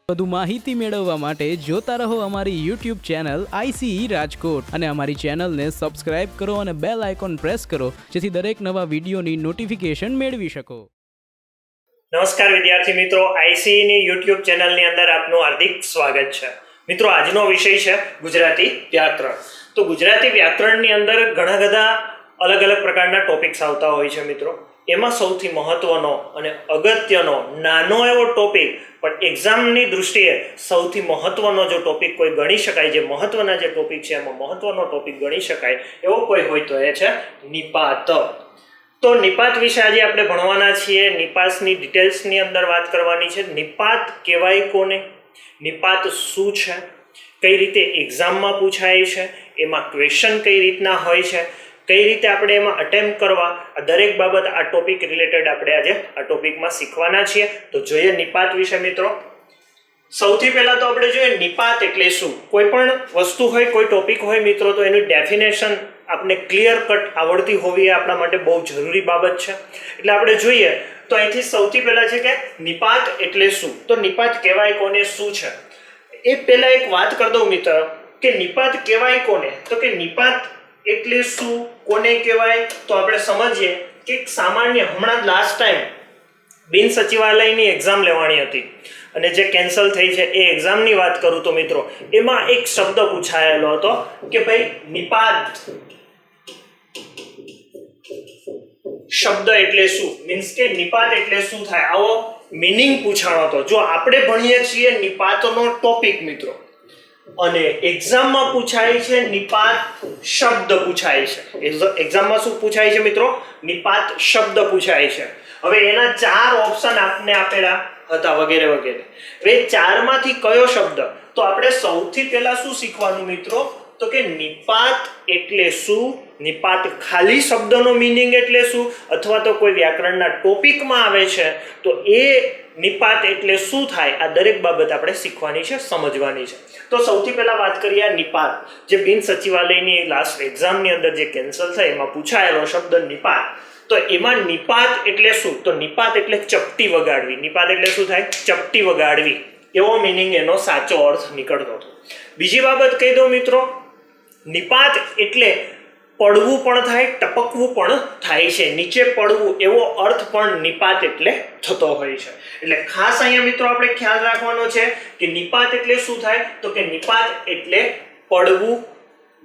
વધુ માહિતી મેળવવા માટે જોતા રહો અમારી YouTube ચેનલ ICE રાજકોટ અને અમારી ચેનલને સબસ્ક્રાઇબ કરો અને બેલ આઇકોન પ્રેસ કરો જેથી દરેક નવા વિડીયોની નોટિફિકેશન મેળવી શકો। નમસ્કાર વિદ્યાર્થી મિત્રો, ICE ની YouTube ચેનલની અંદર આપનું હાર્દિક સ્વાગત છે। મિત્રો, આજનો વિષય છે ગુજરાતી વ્યાકરણ। તો ગુજરાતી વ્યાકરણની અંદર ઘણા બધા અલગ અલગ પ્રકારના ટોપિક્સ આવતા હોય છે મિત્રો। એમાં સૌથી મહત્વનો અને અગત્યનો નાનો એવો ટોપિક પણ એક્ઝામની દૃષ્ટિએ સૌથી મહત્વનો જો ટોપિક કોઈ ગણી શકાય, જે મહત્વના જે ટોપિક છે એમાં મહત્વનો ટોપિક ગણી શકાય એવો કોઈ હોય તો એ છે નિપાત। તો નિપાત વિશે આજે આપણે ભણવાના છીએ। નિપાતની ડિટેલ્સની અંદર વાત કરવાની છે। નિપાત કહેવાય કોને, નિપાત શું છે, કઈ રીતે એક્ઝામમાં પૂછાય છે, એમાં ક્વેશ્ચન કઈ રીતના હોય છે, કઈ રીતે આપણે એમાં અટેમ્પ્ટ કરવા, આ દરેક બાબત આ ટોપિક રિલેટેડ આપણે આજે આ ટોપિકમાં શીખવાના છીએ। તો જોઈએ નિપાત વિશે મિત્રો। સૌથી પહેલા તો આપણે જોઈએ નિપાત એટલે શું। કોઈ પણ વસ્તુ હોય, કોઈ ટોપિક હોય મિત્રો, તો એની ડેફિનેશન આપણે ક્લિયર કટ આવડતી હોવી એ આપણા માટે બહુ જરૂરી બાબત છે। એટલે આપણે જોઈએ તો અહીંથી સૌથી પહેલા છે કે નિપાત એટલે શું। તો નિપાત કહેવાય કોને, શું છે એ પહેલા એક વાત કરી દઉં મિત્ર કે નિપાત કહેવાય કોને। તો કે નિપાત એટલે શું, કોને કહેવાય, તો આપણે સમજીએ કે સામાન્ય હમણાં લાસ્ટ ટાઈમ બિન સચિવાલયની એક્ઝામ લેવાની હતી અને જે કેન્સલ થઈ છે એ એક્ઝામની વાત કરું તો મિત્રો એમાં એક શબ્દ પૂછાયેલો હતો કે ભાઈ નિપાત શબ્દ એટલે શું, મીન્સ કે નિપાત એટલે શું થાય, આવો મીનિંગ પૂછાણો હતો। જો આપણે ભણીએ છીએ નિપાતનો ટોપિક મિત્રો અને એક્ઝામમાં પૂછાય છે નિપાત શબ્દ પૂછાય છે। એક્ઝામમાં શું પૂછાય છે મિત્રો, નિપાત શબ્દ પૂછાય છે। હવે એના 4 ઓપ્શન આપને આપેલા હતા વગેરે વગેરે। હવે 4 માંથી કયો શબ્દ, તો આપણે સૌથી પહેલા શું શીખવાનું મિત્રો, તો કે નિપાત એટલે શું, નિપાત ખાલી શબ્દનો મીનિંગ એટલે શું, અથવા તો કોઈ વ્યાકરણના ટોપિકમાં આવે છે તો એ નિપાત એટલે શું થાય, આ દરેક બાબત આપણે શીખવાની છે, સમજવાની છે। તો સૌથી પહેલા વાત કરીએ નિપાત, જે બિન સચિવાલયની લાસ્ટ એક્ઝામની અંદર જે કેન્સલ થઈ એમાં પૂછાયેલો શબ્દ નિપાત। તો એમાં નિપાત એટલે શું, તો નિપાત એટલે ચપટી વગાડવી। નિપાત એટલે શું થાય, ચપટી વગાડવી, એવો મીનિંગ એનો સાચો અર્થ નીકળતો હતો। બીજી બાબત કહી દઉં મિત્રો, નિપાત એટલે પડવું પણ થાય, ટપકવું પણ થાય છે, નીચે પડવું એવો અર્થ પણ નિપાત એટલે થતો હોય છે। એટલે ખાસ અહીંયા મિત્રો આપણે ખ્યાલ રાખવાનો છે કે નિપાત એટલે શું થાય, તો કે નિપાત એટલે પડવું।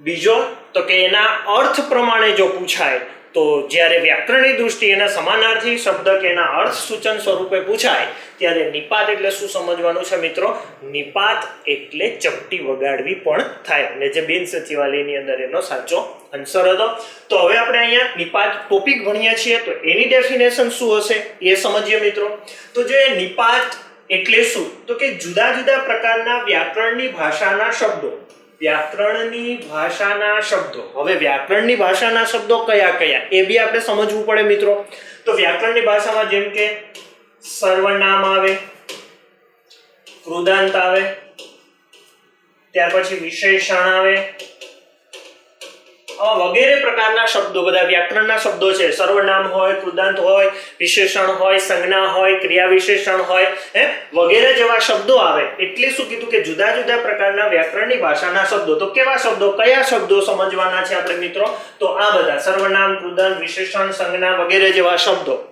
બીજો તો કે એના અર્થ પ્રમાણે જો પૂછાય તો જ્યારે વ્યાકરણની દૃષ્ટિએ એના સમાનાર્થી શબ્દ કે એના અર્થ સૂચન સ્વરૂપે પૂછાય ત્યારે નિપાત એટલે શું સમજવાનું છે મિત્રો, નિપાત એટલે ચપટી વગાડવી પણ થાય, અને જે બિન સચિવાલયની અંદર એનો સાચો આન્સર હતો। તો હવે આપણે અહીંયા નિપાત ટોપિક ભણીએ છીએ તો એની ડેફિનેશન શું હશે એ સમજીએ મિત્રો। તો જે નિપાત એટલે શું, તો કે જુદા જુદા પ્રકારના વ્યાકરણની ભાષાના શબ્દો, વ્યાકરણની ભાષાના શબ્દો। હવે વ્યાકરણની ભાષાના શબ્દો કયા કયા એ બી આપણે સમજવું પડે મિત્રો। તો વ્યાકરણની ભાષામાં જેમ કે સર્વનામ આવે, કૃદાંત આવે, ત્યાર પછી વિશેષણ આવે, વગેરે પ્રકારના શબ્દો બધા વ્યાકરણના શબ્દો છે। સર્વનામ હોય, કૃદાંત હોય, વિશેષણ હોય, સંજ્ઞા હોય, ક્રિયા વિશેષણ હોય, વગેરે જેવા શબ્દો આવે। એટલે શું કીધું કે જુદા જુદા પ્રકારના વ્યાકરણની ભાષાના શબ્દો। તો કેવા શબ્દો, કયા શબ્દો સમજવાના છે આપણે મિત્રો, તો આ બધા સર્વનામ, કૃદાંત, વિશેષણ, સંજ્ઞા વગેરે જેવા શબ્દો।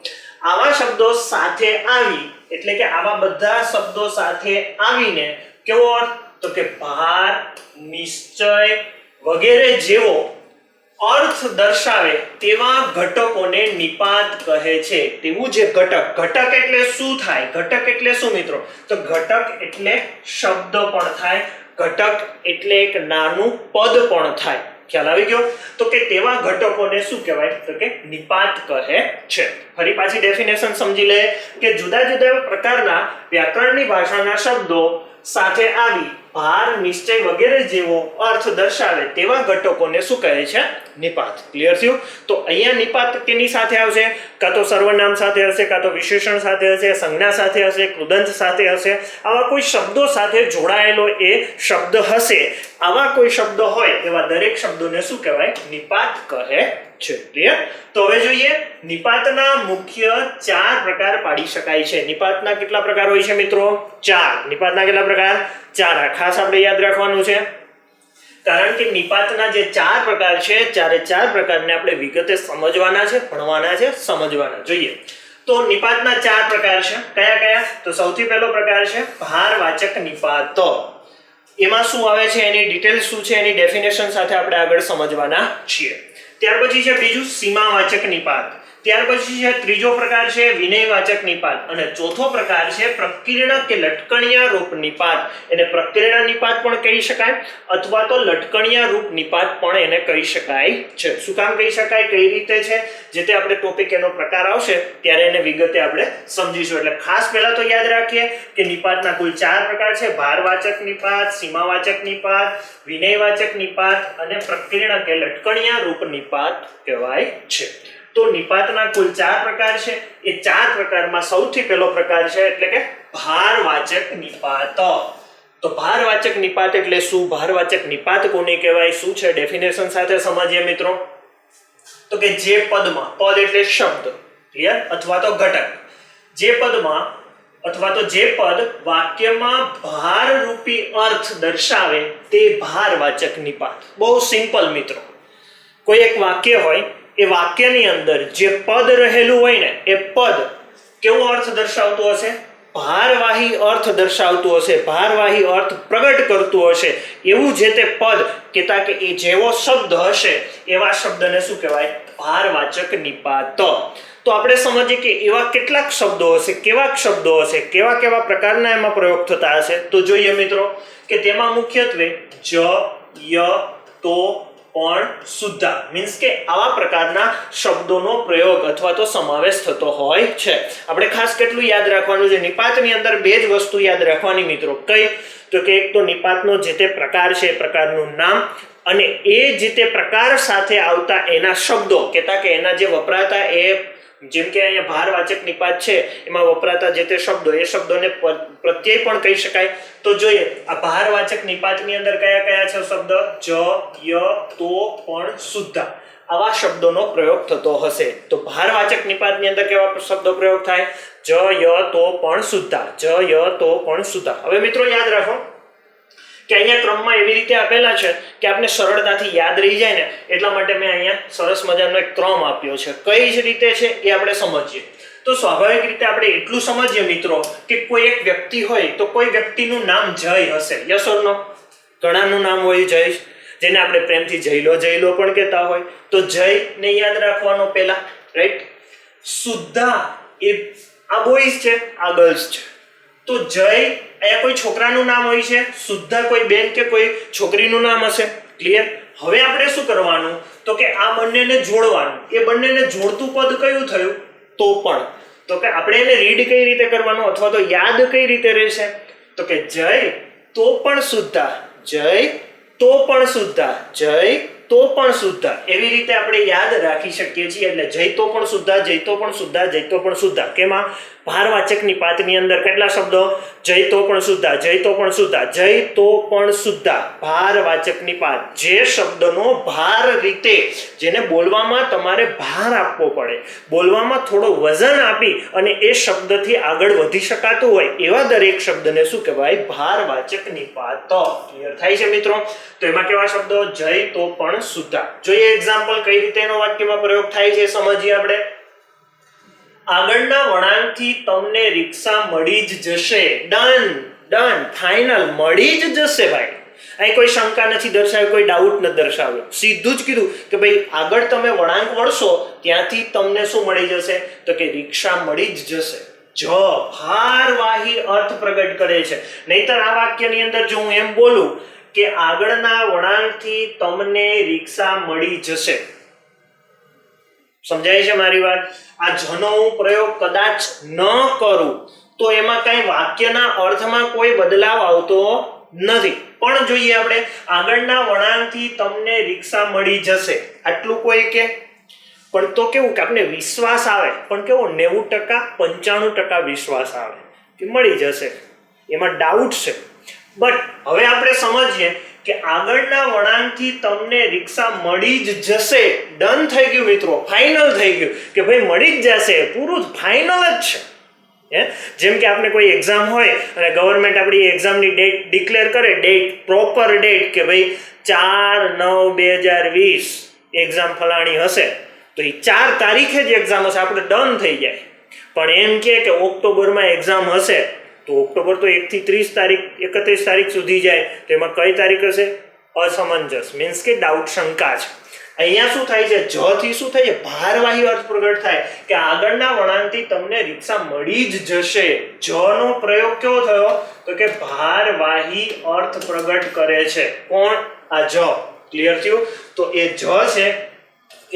આવા શબ્દો સાથે આવી, એટલે કે આવા બધા શબ્દો સાથે આવીને કેવો અર્થ, તો કે ભાર, નિશ્ચય વગેરે જેવો અર્થ દર્શાવે તેવા ઘટકોને નિપાત કહે છે। તેવું જે ઘટક, ઘટક એટલે શું થાય, ઘટક એટલે શું મિત્રો, તો ઘટક એટલે શબ્દ પણ થાય, ઘટક એટલે એક નાનું પદ પણ થાય। ખ્યાલ આવી ગયો? તો કે તેવા ઘટકોને શું કહેવાય, તો કે નિપાત કહે છે। ફરી પાછી ડેફિનેશન સમજી લે કે જુદા જુદા પ્રકારના વ્યાકરણની ભાષાના શબ્દો સાથે આવી ભાર, નિશ્ચય વગેરે જેવો અર્થ દર્શાવે તેવા ઘટકોને શું કહે છે, નિપાત। ક્લિયર થયું? તો અહીંયા નિપાત કેની સાથે આવશે, કાં તો સર્વનામ સાથે હશે, કાં તો વિશેષણ સાથે હશે, સંજ્ઞા સાથે હશે, કૃદંત સાથે હશે, આવા કોઈ શબ્દો સાથે જોડાયેલો એ શબ્દ હશે। આવા કોઈ શબ્દ હોય એવા દરેક શબ્દોને શું કહેવાય, નિપાત કહે છે. ક્લિયર? તો હવે જોઈએ નિપાતના મુખ્ય 4 પ્રકાર પાડી શકાય છે. નિપાતના કેટલા પ્રકાર હોય છે મિત્રો? 4. નિપાતના કેટલા પ્રકાર? 4. આ ખાસ આપણે યાદ રાખવાનું છે, કારણ કે નિપાતના જે 4 પ્રકાર છે, 4 પ્રકારને આપણે વિગતે સમજવાના છે, ભણવાના છે, સમજવાના. જોઈએ તો નિપાતના 4 પ્રકાર છે. કયા કયા? તો સૌથી પહેલો પ્રકાર છે ભારવાચક નિપાત. એમાં શું આવે છે, એની ડિટેલ શું છે, એની ડેફિનેશન સાથે આપણે આગળ સમજવાના છીએ. ત્યાર પછી છે બીજું સીમાવાચક નિપાત. ત્યાર પછી છે ત્રીજો પ્રકાર છે વિનયવાચક નિપાત, અને ચોથો પ્રકાર છે પ્રકીર્ણ કે લટકણિયા રૂપ નિપાત. એને પ્રકીર્ણ નિપાત પણ કહી શકાય અથવા તો લટકણિયા રૂપ નિપાત પણ એને કહી શકાય છે. શું કામ કહી શકાય, કઈ રીતે છે, જે તે આપણે ટોપિક એનો પ્રકાર આવશે ત્યારે એને વિગતે આપણે સમજીશું. એટલે ખાસ પહેલા તો યાદ રાખીએ કે નિપાતના કુલ 4 પ્રકાર છે: ભારવાચક નિપાત, સીમાવાચક નિપાત, વિનયવાચક નિપાત અને પ્રકીર્ણ કે લટકણિયા રૂપ નિપાત કહેવાય છે. તો નિપાતના કુલ 4 પ્રકાર છે. એ 4 પ્રકારમાં સૌથી પહેલો પ્રકાર છે એટલે કે ભારવાચક નિપાત. તો ભારવાચક નિપાત એટલે શું? ભારવાચક નિપાત કોને કહેવાય, શું છે, ડેફિનેશન સાથે સમજીએ મિત્રો. તો કે જે પદમાં, પદ એટલે શબ્દ, ક્લિયર, અથવા તો ઘટક, જે પદમાં અથવા તો જે પદ વાક્યમાં ભારરૂપી અર્થ દર્શાવે તે ભારવાચક નિપાત. બહુ સિમ્પલ મિત્રો. કોઈ એક વાક્ય હોય, એ વાક્યની અંદર જે પદ રહેલું હોય ને, એ પદ કેવો અર્થ દર્શાવતું હશે? ભારવાહી અર્થ દર્શાવતું હશે, ભારવાહી અર્થ પ્રગટ કરતું હશે. એવું જે તે પદ કહેતા કે એ જેવો શબ્દ હશે એવા શબ્દને શું કહેવાય? ભારવાચક નિપાત. તો આપણે સમજીએ કે એવા કેટલાક શબ્દો હશે, કેવા શબ્દો હશે, કેવા કેવા પ્રકારના એમાં પ્રયોગ થતા હશે. તો જોઈએ મિત્રો કે તેમાં મુખ્યત્વે જ, ય, તો, પણ, શુદ્ધા, મીન્સ કે આવા પ્રકારના શબ્દોનો પ્રયોગ અથવા તો સમાવેશ થતો હોય છે. આપણે ખાસ કેટલું યાદ રાખવાનું છે? નિપાતની અંદર 2 જ વસ્તુ યાદ રાખવાની મિત્રો. કઈ? તો કે એક તો નિપાતનો જે તે પ્રકાર છે, પ્રકારનું નામ, અને એ જે તે પ્રકાર સાથે આવતા એના શબ્દો, કહેતા કે એના જે વપરાતા, એ જેમ કે અહીંયા ભારવાચક નિપાત છે એમાં વપરાતા જે તે શબ્દો, એ શબ્દોને પ્રત્યય પણ કહી શકાય. તો જોઈએ આ ભારવાચક નિપાતની અંદર કયા કયા છે શબ્દ? જ, ય, તો, પણ, શુદ્ધા. આવા શબ્દોનો પ્રયોગ થતો હશે. તો ભારવાચક નિપાતની અંદર કેવા શબ્દો પ્રયોગ થાય? જ, ય, તો, પણ, શુદ્ધા. જ, ય, તો, પણ, શુદ્ધા. હવે મિત્રો યાદ રાખો કે અહીંયા ક્રમમાં એવી રીતે આપેલા છે કે આપણે સરળતાથી યાદ રહી જાય ને, એટલા માટે મેં અહીંયા સરસ મજાનો એક ક્રમ આપ્યો છે. કઈ જ રીતે છે એ આપણે સમજીએ. તો સ્વાભાવિક રીતે આપણે એટલું સમજીએ મિત્રો કે કોઈ એક વ્યક્તિ હોય તો કોઈ વ્યક્તિનું નામ જય હશે. યસ ઓર નો? ઘણાનું નામ હોય જય, જેને આપણે પ્રેમથી જયલો જયલો પણ કહેતા હોય. તો જય ને યાદ રાખવાનો પહેલા, રાઈટ. શુદ્ધા એ આ બોયઝ છે, આ ગર્લ્સ છે. તો જય અહીંયા કોઈ છોકરાનું નામ હોય છે, શુદ્ધા કોઈ બેન કે કોઈ છોકરીનું નામ હશે. ક્લિયર? હવે આપણે શું કરવાનું? તો કે આ બંનેને જોડવાનું. એ બંનેને જોડતું પદ કયું થયું? તો પણ. તો કે આપણે એને રીડ કઈ રીતે કરવાનું અથવા તો યાદ કઈ રીતે રહેશે? તો કે જય તો પણ શુદ્ધા, જય તો પણ શુદ્ધા, જય તો પણ શુદ્ધા. એવી રીતે આપણે યાદ રાખી શકીએ છીએ. એટલે જય તો પણ શુદ્ધા, જય તો પણ શુદ્ધા, જય તો પણ શુદ્ધા. કેમાં? ભારવાચક નિપાતની અંદર કેટલા શબ્દો? જય તો પણ શુદ્ધા, જય તો પણ શુદ્ધા, જય તો પણ શુદ્ધા. ભારવાચક નિપાત, જે શબ્દનો ભાર રીતે, જેને બોલવામાં તમારે ભાર આપવો પડે, બોલવામાં થોડો વજન આપી અને એ શબ્દથી આગળ વધી શકાતું હોય, એવા દરેક શબ્દને શું કહેવાય? ભારવાચક નિપાત. ક્લિયર થાય છે મિત્રો? તો એમાં કેવા શબ્દો? જય તો પણ શુદ્ધા. જોઈએ એક્ઝામ્પલ કઈ રીતે એનો વાક્યમાં પ્રયોગ થાય છે સમજીએ આપણે. આગળના વળાંકથી તમને રિક્ષા મળી જ જશે. ડન, ડન, ફાઇનલ, મળી જ જશે ભાઈ. અહીં કોઈ શંકા નથી દર્શાવી, કોઈ ડાઉટ નથી દર્શાવ્યો. સીધું જ કીધું કે ભાઈ આગળ તમે વળાંક વળશો ત્યાંથી તમને શું મળી જશે? તો કે રિક્ષા મળી જ જશે. જ ભારવાહી અર્થ પ્રગટ કરે છે. નહીતર આ વાક્યની અંદર જો હું એમ બોલું કે આગળના વળાંકથી તમને રિક્ષા મળી જશે, સમજાય છે મારી વાત? આ જનો હું પ્રયોગ કદાચ ન કરું તો એમાં કઈ વાક્યના અર્થમાં કોઈ બદલાવ આવતો નથી. પણ જોઈએ આપણે આગળના વળાંકથી તમને રિક્ષા મળી જશે, આટલું કોઈ કે પણ તો કેવું કે આપણે વિશ્વાસ આવે, પણ કેવો 90% 95% વિશ્વાસ આવે કે મળી જશે, એમાં ડાઉટ છે. બટ હવે આપણે સમજીએ કે આગળના વળાંકથી તમને રિક્ષા મળી જ જશે. ડન થઈ ગયું મિત્રો, ફાઇનલ થઈ ગયું કે ભાઈ મળી જ જશે, પૂરું ફાઇનલ જ છે. જેમ કે આપણે કોઈ એક્ઝામ હોય અને ગવર્મેન્ટ આપણી એક્ઝામની ડેટ ડિક્લેર કરે, ડેટ પ્રોપર ડેટ કે ભાઈ 4/9/2020 એક્ઝામ ફલાણી હશે, તો એ 4 તારીખે જ એક્ઝામ હશે, આપણે ડન થઈ જાય. પણ એમ કે ઓક્ટોબરમાં એક્ઝામ હશે, તો ઓક્ટોબર તો 1 થી 30 તારીખ 31 તારીખ સુધી જાય, તો એમાં કઈ તારીખ હશે? અસમંજસ, મીન્સ કે ડાઉટ, શંકા છે. અહીંયા શું થાય છે? જ થી શું થાય છે? ભારવાહી અર્થ પ્રગટ થાય કે આગળના વળાંકથી તમને રિક્ષા મળી જ જશે. જ નો પ્રયોગ કેવો થયો? તો કે ભારવાહી અર્થ પ્રગટ કરે છે. કોણ? આ જ. ક્લિયર થયું? તો એ જ છે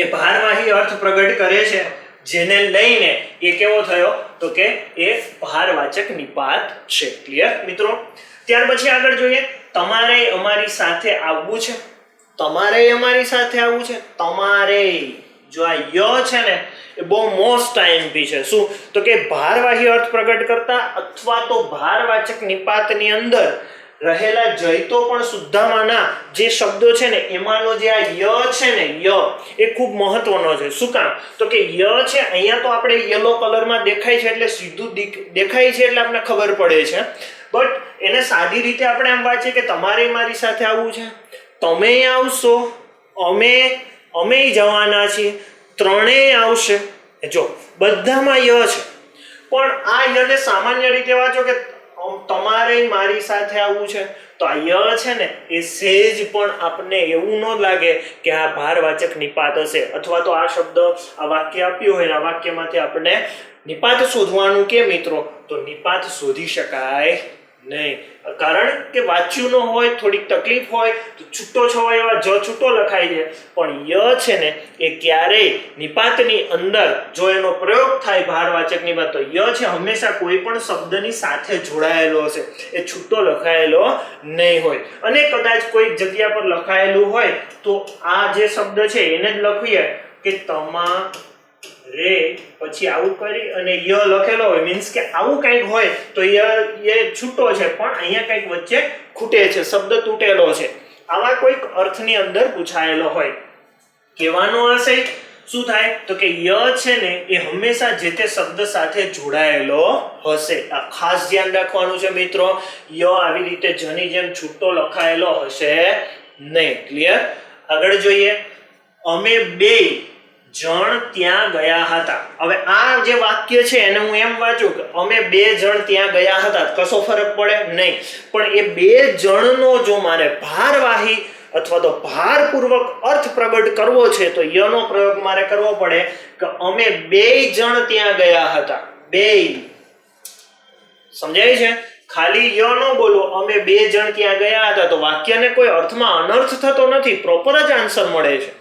એ ભારવાહી અર્થ પ્રગટ કરે છે, જેને લઈને એ કેવો થયો? તો કે એ ભારવાચક નિપાત છે. ક્લિયર મિત્રો? ત્યાર પછી આગળ જોઈએ, તમારે અમારી સાથે આવવું છે. તમારે અમારી સાથે આવવું છે. તમારે, જો આ ય છે ને એ બહુ મોસ્ટ આઈએમપી છે. શું? તો કે ભારવાહી અર્થ પ્રગટ કરતા અથવા તો ભારવાચક નિપાતની અંદર રહેલા જયતો પણ શુદ્ધામાંના જે શબ્દો છે ને એમાંનો જે આ ય છે ને, ય એ ખૂબ મહત્વનો છે. શું કામ? તો કે ય છે અહીંયા તો આપણે યલો કલરમાં દેખાય છે એટલે સીધું દેખાય છે એટલે આપણને ખબર પડે છે. બટ એને સાદી રીતે આપણે એમ વાંચીએ કે તમારે મારી સાથે આવવું છે, તમે આવશો, અમે જવાના છીએ, ત્રણેય આવશે. જો બધામાં ય છે, પણ આ યને સામાન્ય રીતે વાંચો કે તમારે મારી સાથે આવવું છે, તો આ ય છે ને એ સહેજ પણ આપણને એવું ન લાગે કે આ ભારવાચક નિપાત હશે, અથવા તો આ શબ્દ આ વાક્ય આપ્યું હોય ને આ વાક્યમાંથી આપણને નિપાત શોધવાનું કે મિત્રો, તો નિપાત શોધી શકાય નહીં. કારણ કે વાંચ્યું ન હોય, થોડીક તકલીફ હોય તો છૂટો છવાય એવા જ છૂટો લખાય છે. પણ ય છે ને એ ક્યારેય નિપાતની અંદર જો એનો પ્રયોગ થાય ભારવાચક નિપાત, તો ય છે હંમેશા કોઈ પણ શબ્દની સાથે જોડાયેલો હશે, એ છૂટો લખાયેલો નહીં હોય. અને કદાચ કોઈ જગ્યા પર લખાયેલું હોય તો આ જે શબ્દ છે એને જ લખીએ કે તમારે, પછી આવું કરી અને ય લખેલો હોય, મીન્સ કે આવું કંઈક હોય તો ય એ છૂટો છે, પણ અહીંયા કંઈક વચ્ચે ખૂટે છે, શબ્દ તૂટેલો છે. આવા કોઈક અર્થની અંદર પૂછાયેલો હોય. કહેવાનો હશે શું થાય? તો કે ય છે ને એ હંમેશા જે તે શબ્દ સાથે જોડાયેલો હશે. આ ખાસ ધ્યાન રાખવાનું છે મિત્રો. ય આવી રીતે જની જેમ છૂટો લખાયેલો હશે નહીં. ક્લિયર? આગળ જોઈએ, અમે બે જણ ત્યાં ગયા હતા. હવે આ જે વાક્ય છે એને હું એમ વાંચું કે અમે 2 જણ ત્યાં ગયા હતા, કશો ફરક પડે નહીં. પણ એ 2 જણનો જો મારે ભારવાહી અથવા તો ભારપૂર્વક અર્થ પ્રગટ કરવો છે તો યનો પ્રયોગ મારે કરવો પડે કે અમે 2 જણ ત્યાં ગયા હતા. 2 સમજાય છે? ખાલી ય ન બોલો, અમે 2 જણ ત્યાં ગયા હતા, તો વાક્યને કોઈ અર્થમાં અનર્થ થતો નથી, પ્રોપર જ આન્સર મળે છે.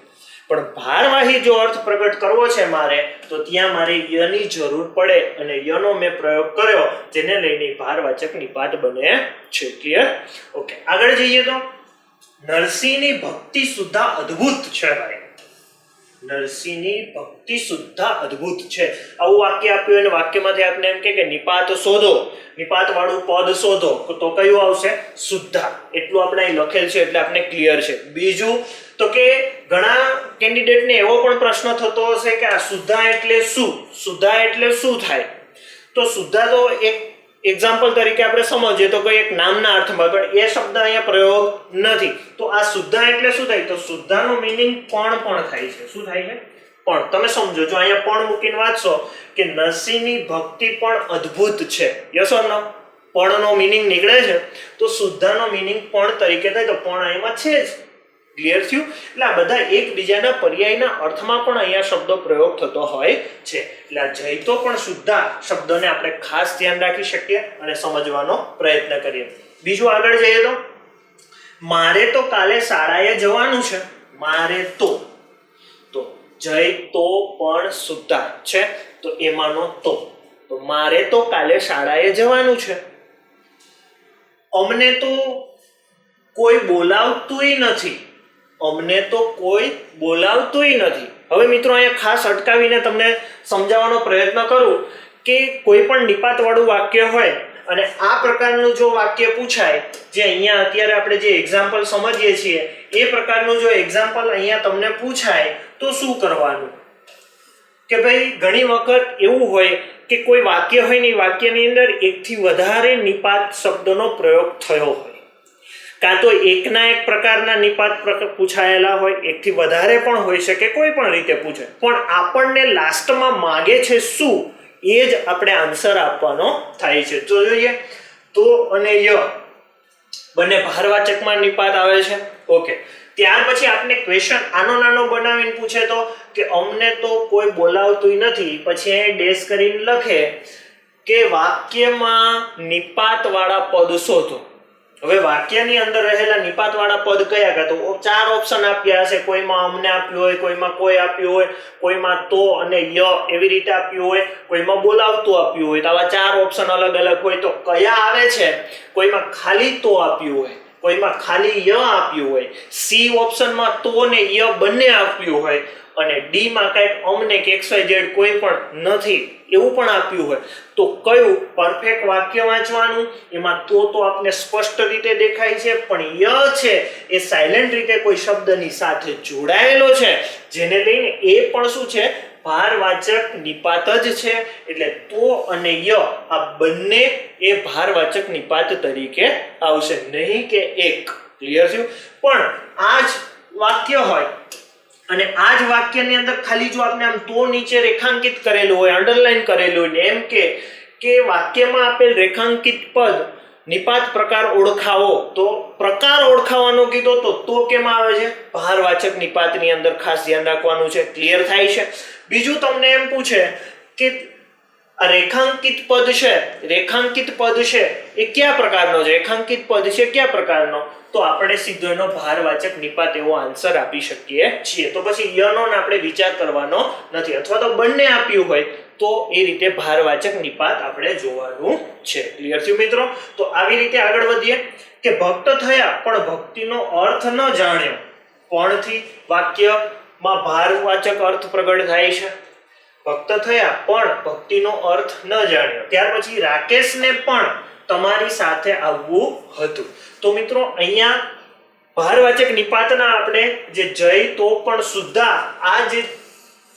પણ ભારવાહી જો અર્થ પ્રગટ કરવો છે મારે, તો ત્યાં મારે યની જરૂર પડે, અને યનો મેં પ્રયોગ કર્યો, જેને લઈને ભારવાચક નિપાત બને છે. ક્લિયર? ઓકે, આગળ જઈએ તો નરસિંહની ભક્તિ સુદ્ધા અદ્ભુત છે. ભાઈ, નરસિંહની ભક્તિ સુદ્ધા અદ્ભુત છે. આવું વાક્ય આપ્યું અને વાક્યમાંથી આપણે એમ કે નિપાત શોધો, નિપાત વાળું પદ શોધો, તો કયું આવશે? શુદ્ધા. એટલું આપણે અહીં લખેલ છે એટલે આપણે ક્લિયર છે. બીજું તો કે ઘણા કેન્ડિડેટને એવો પણ પ્રશ્ન થતો હશે કે આ શુદ્ધા એટલે શું? શુદ્ધા એટલે શું થાય? તો શુદ્ધા તો એક એક્ઝામ્પલ તરીકે આપણે સમજીએ તો કોઈ એક નામના અર્થમાં, પણ એ શબ્દ અહીંયા પ્રયોગ નથી. તો આ શુદ્ધા એટલે શું થાય? તો શુદ્ધાનો મીનિંગ પણ થાય છે. શું થાય છે? પણ. તમે સમજો, જો અહીંયા પણ મૂકીને વાંચશો કે નરસિંહની ભક્તિ પણ અદ્ભુત છે, યસ ઓર નો? પણનો મીનિંગ નીકળે છે તો શુદ્ધાનો મીનિંગ પણ તરીકે થાય, તો પણ અહીંમાં છે જ. ક્લિયર થયું? એટલે આ બધા એકબીજાના પર્યાયના અર્થમાં પણ અહીંયા શબ્દો પ્રયોગ થતો હોય છે. એટલે આ જયતો પણ શુદ્ધા શબ્દને આપણે ખાસ ધ્યાન રાખી શકીએ અને સમજવાનો પ્રયત્ન કરીએ. બીજું આગળ જઈએ તો મારે તો કાલે શાળાએ જવાનું છે. મારે તો જય તો પણ શુદ્ધા છે, તો એમાંનો તો મારે તો કાલે શાળાએ જવાનું છે. અમને તો કોઈ બોલાવતુંય નથી. અમને તો કોઈ બોલાવતુંય નથી. હવે મિત્રો અહીંયા ખાસ અટકાવીને તમને સમજાવવાનો પ્રયત્ન કરું કે કોઈ પણ નિપાત વાળું વાક્ય હોય અને આ પ્રકારનું જો વાક્ય પૂછાય, જે અહીંયા અત્યારે આપણે જે એક્ઝામ્પલ સમજીએ છીએ એ પ્રકારનું જો એક્ઝામ્પલ અહીંયા તમને પૂછાય તો શું કરવાનું? કે ભાઈ ઘણી વખત એવું હોય કે કોઈ વાક્ય હોય ને, વાક્યની અંદર એકથી વધારે નિપાત શબ્દનો પ્રયોગ થયો હોય, કાં તો એકના એક પ્રકારના નિપાત પૂછાયેલા હોય, એકથી વધારે પણ હોઈ શકે, કોઈ પણ રીતે પૂછે, પણ આપણને લાસ્ટમાં માગે છે શું, એ જ આપણે આન્સર આપવાનો થાય છે. તો જોઈએ, તો અને ય બંને ભારવાચકમાં નિપાત આવે છે. ઓકે, ત્યાર પછી આપણે ક્વેશ્ચન આનો નાનો બનાવીને પૂછે તો કે અમને તો કોઈ બોલાવતું નથી, પછી અહીં ડેશ કરીને લખે કે વાક્યમાં નિપાત વાળા પદ શોધો. હવે વાક્યની અંદર રહેલા નિપાત વાળા પદ કયા કયા? તો 4 ઓપ્શન આપ્યા હશે, કોઈમાં અમને આપ્યું હોય, કોઈમાં કોઈ આપ્યું હોય, કોઈમાં તો અને ય એવી રીતે આપ્યું હોય, કોઈમાં બોલાવતું આપ્યું હોય. તો આવા 4 ઓપ્શન અલગ અલગ હોય, તો કયા આવે છે? કોઈમાં ખાલી તો આપ્યું હોય, કોઈમાં ખાલી ય આપ્યું હોય, સી ઓપ્શનમાં તો ને ય બંને આપ્યું હોય, અને ડી માં કંઈક અમને કે XYZ કોઈ પણ નથી એવું પણ આપ્યું હોય. તો કયું પરફેક્ટ વાક્ય વાંચવાનું? એમાં તો આપને સ્પષ્ટ રીતે દેખાય છે, પણ ય છે એ સાયલેન્ટ રીતે કોઈ શબ્દની સાથે જોડાયેલો છે, જેને લઈને એ પણ શું છે? ભારવાચક નિપાત જ છે. એટલે તો અને ય આ બંને એ ભારવાચક નિપાત તરીકે આવશે, નહીં કે એક. ક્લિયર થયું? પણ આ જ વાક્ય હોય અને આ જ વાક્યની અંદર ખાલી જો આપણે આમ તો નીચે રેખાંકિત કરેલું હોય, અંડરલાઈન કરેલું હોય, એમ કે વાક્યમાં આપેલ રેખાંકિત પદ નિપાત પ્રકાર ઓળખાવો, તો પ્રકાર ઓળખાવાનો કીધો તો કેમ આવે છે? ભારવાચક નિપાતની અંદર. ખાસ ધ્યાન રાખવાનું છે. ક્લિયર થાય છે? બીજું તમને એમ પૂછે કે આ રેખાંકિત પદ છે, રેખાંકિત પદ છે એ કયા પ્રકારનો છે? રેખાંકિત પદ છે કયા પ્રકારનો? તો આપણે સીધો એનો ભારવાચક નિપાત એવો આન્સર આપી શકીએ છીએ. તો પછી યનો આપણે વિચાર કરવાનો નથી, અથવા તો બંને આપ્યું હોય તો એ રીતે ભારવાચક નિપાત આપણે જોવાનું છે. ક્લિયર થયું મિત્રો? તો આવી રીતે આગળ વધીએ કે ભક્ત થયા પણ ભક્તિનો અર્થ ન જાણ્યો. પણથી વાક્યમાં ભારવાચક અર્થ પ્રગટ થાય છે. ભક્ત થયા પણ ભક્તિનો અર્થ ન જાણ્યો. ત્યાર પછી રાકેશને પણ તમારી સાથે આવવું હતું. તો મિત્રો અહીંયા ભારવાચક નિપાતના આપણે જે જય તો પણ સુદ્ધા આ જે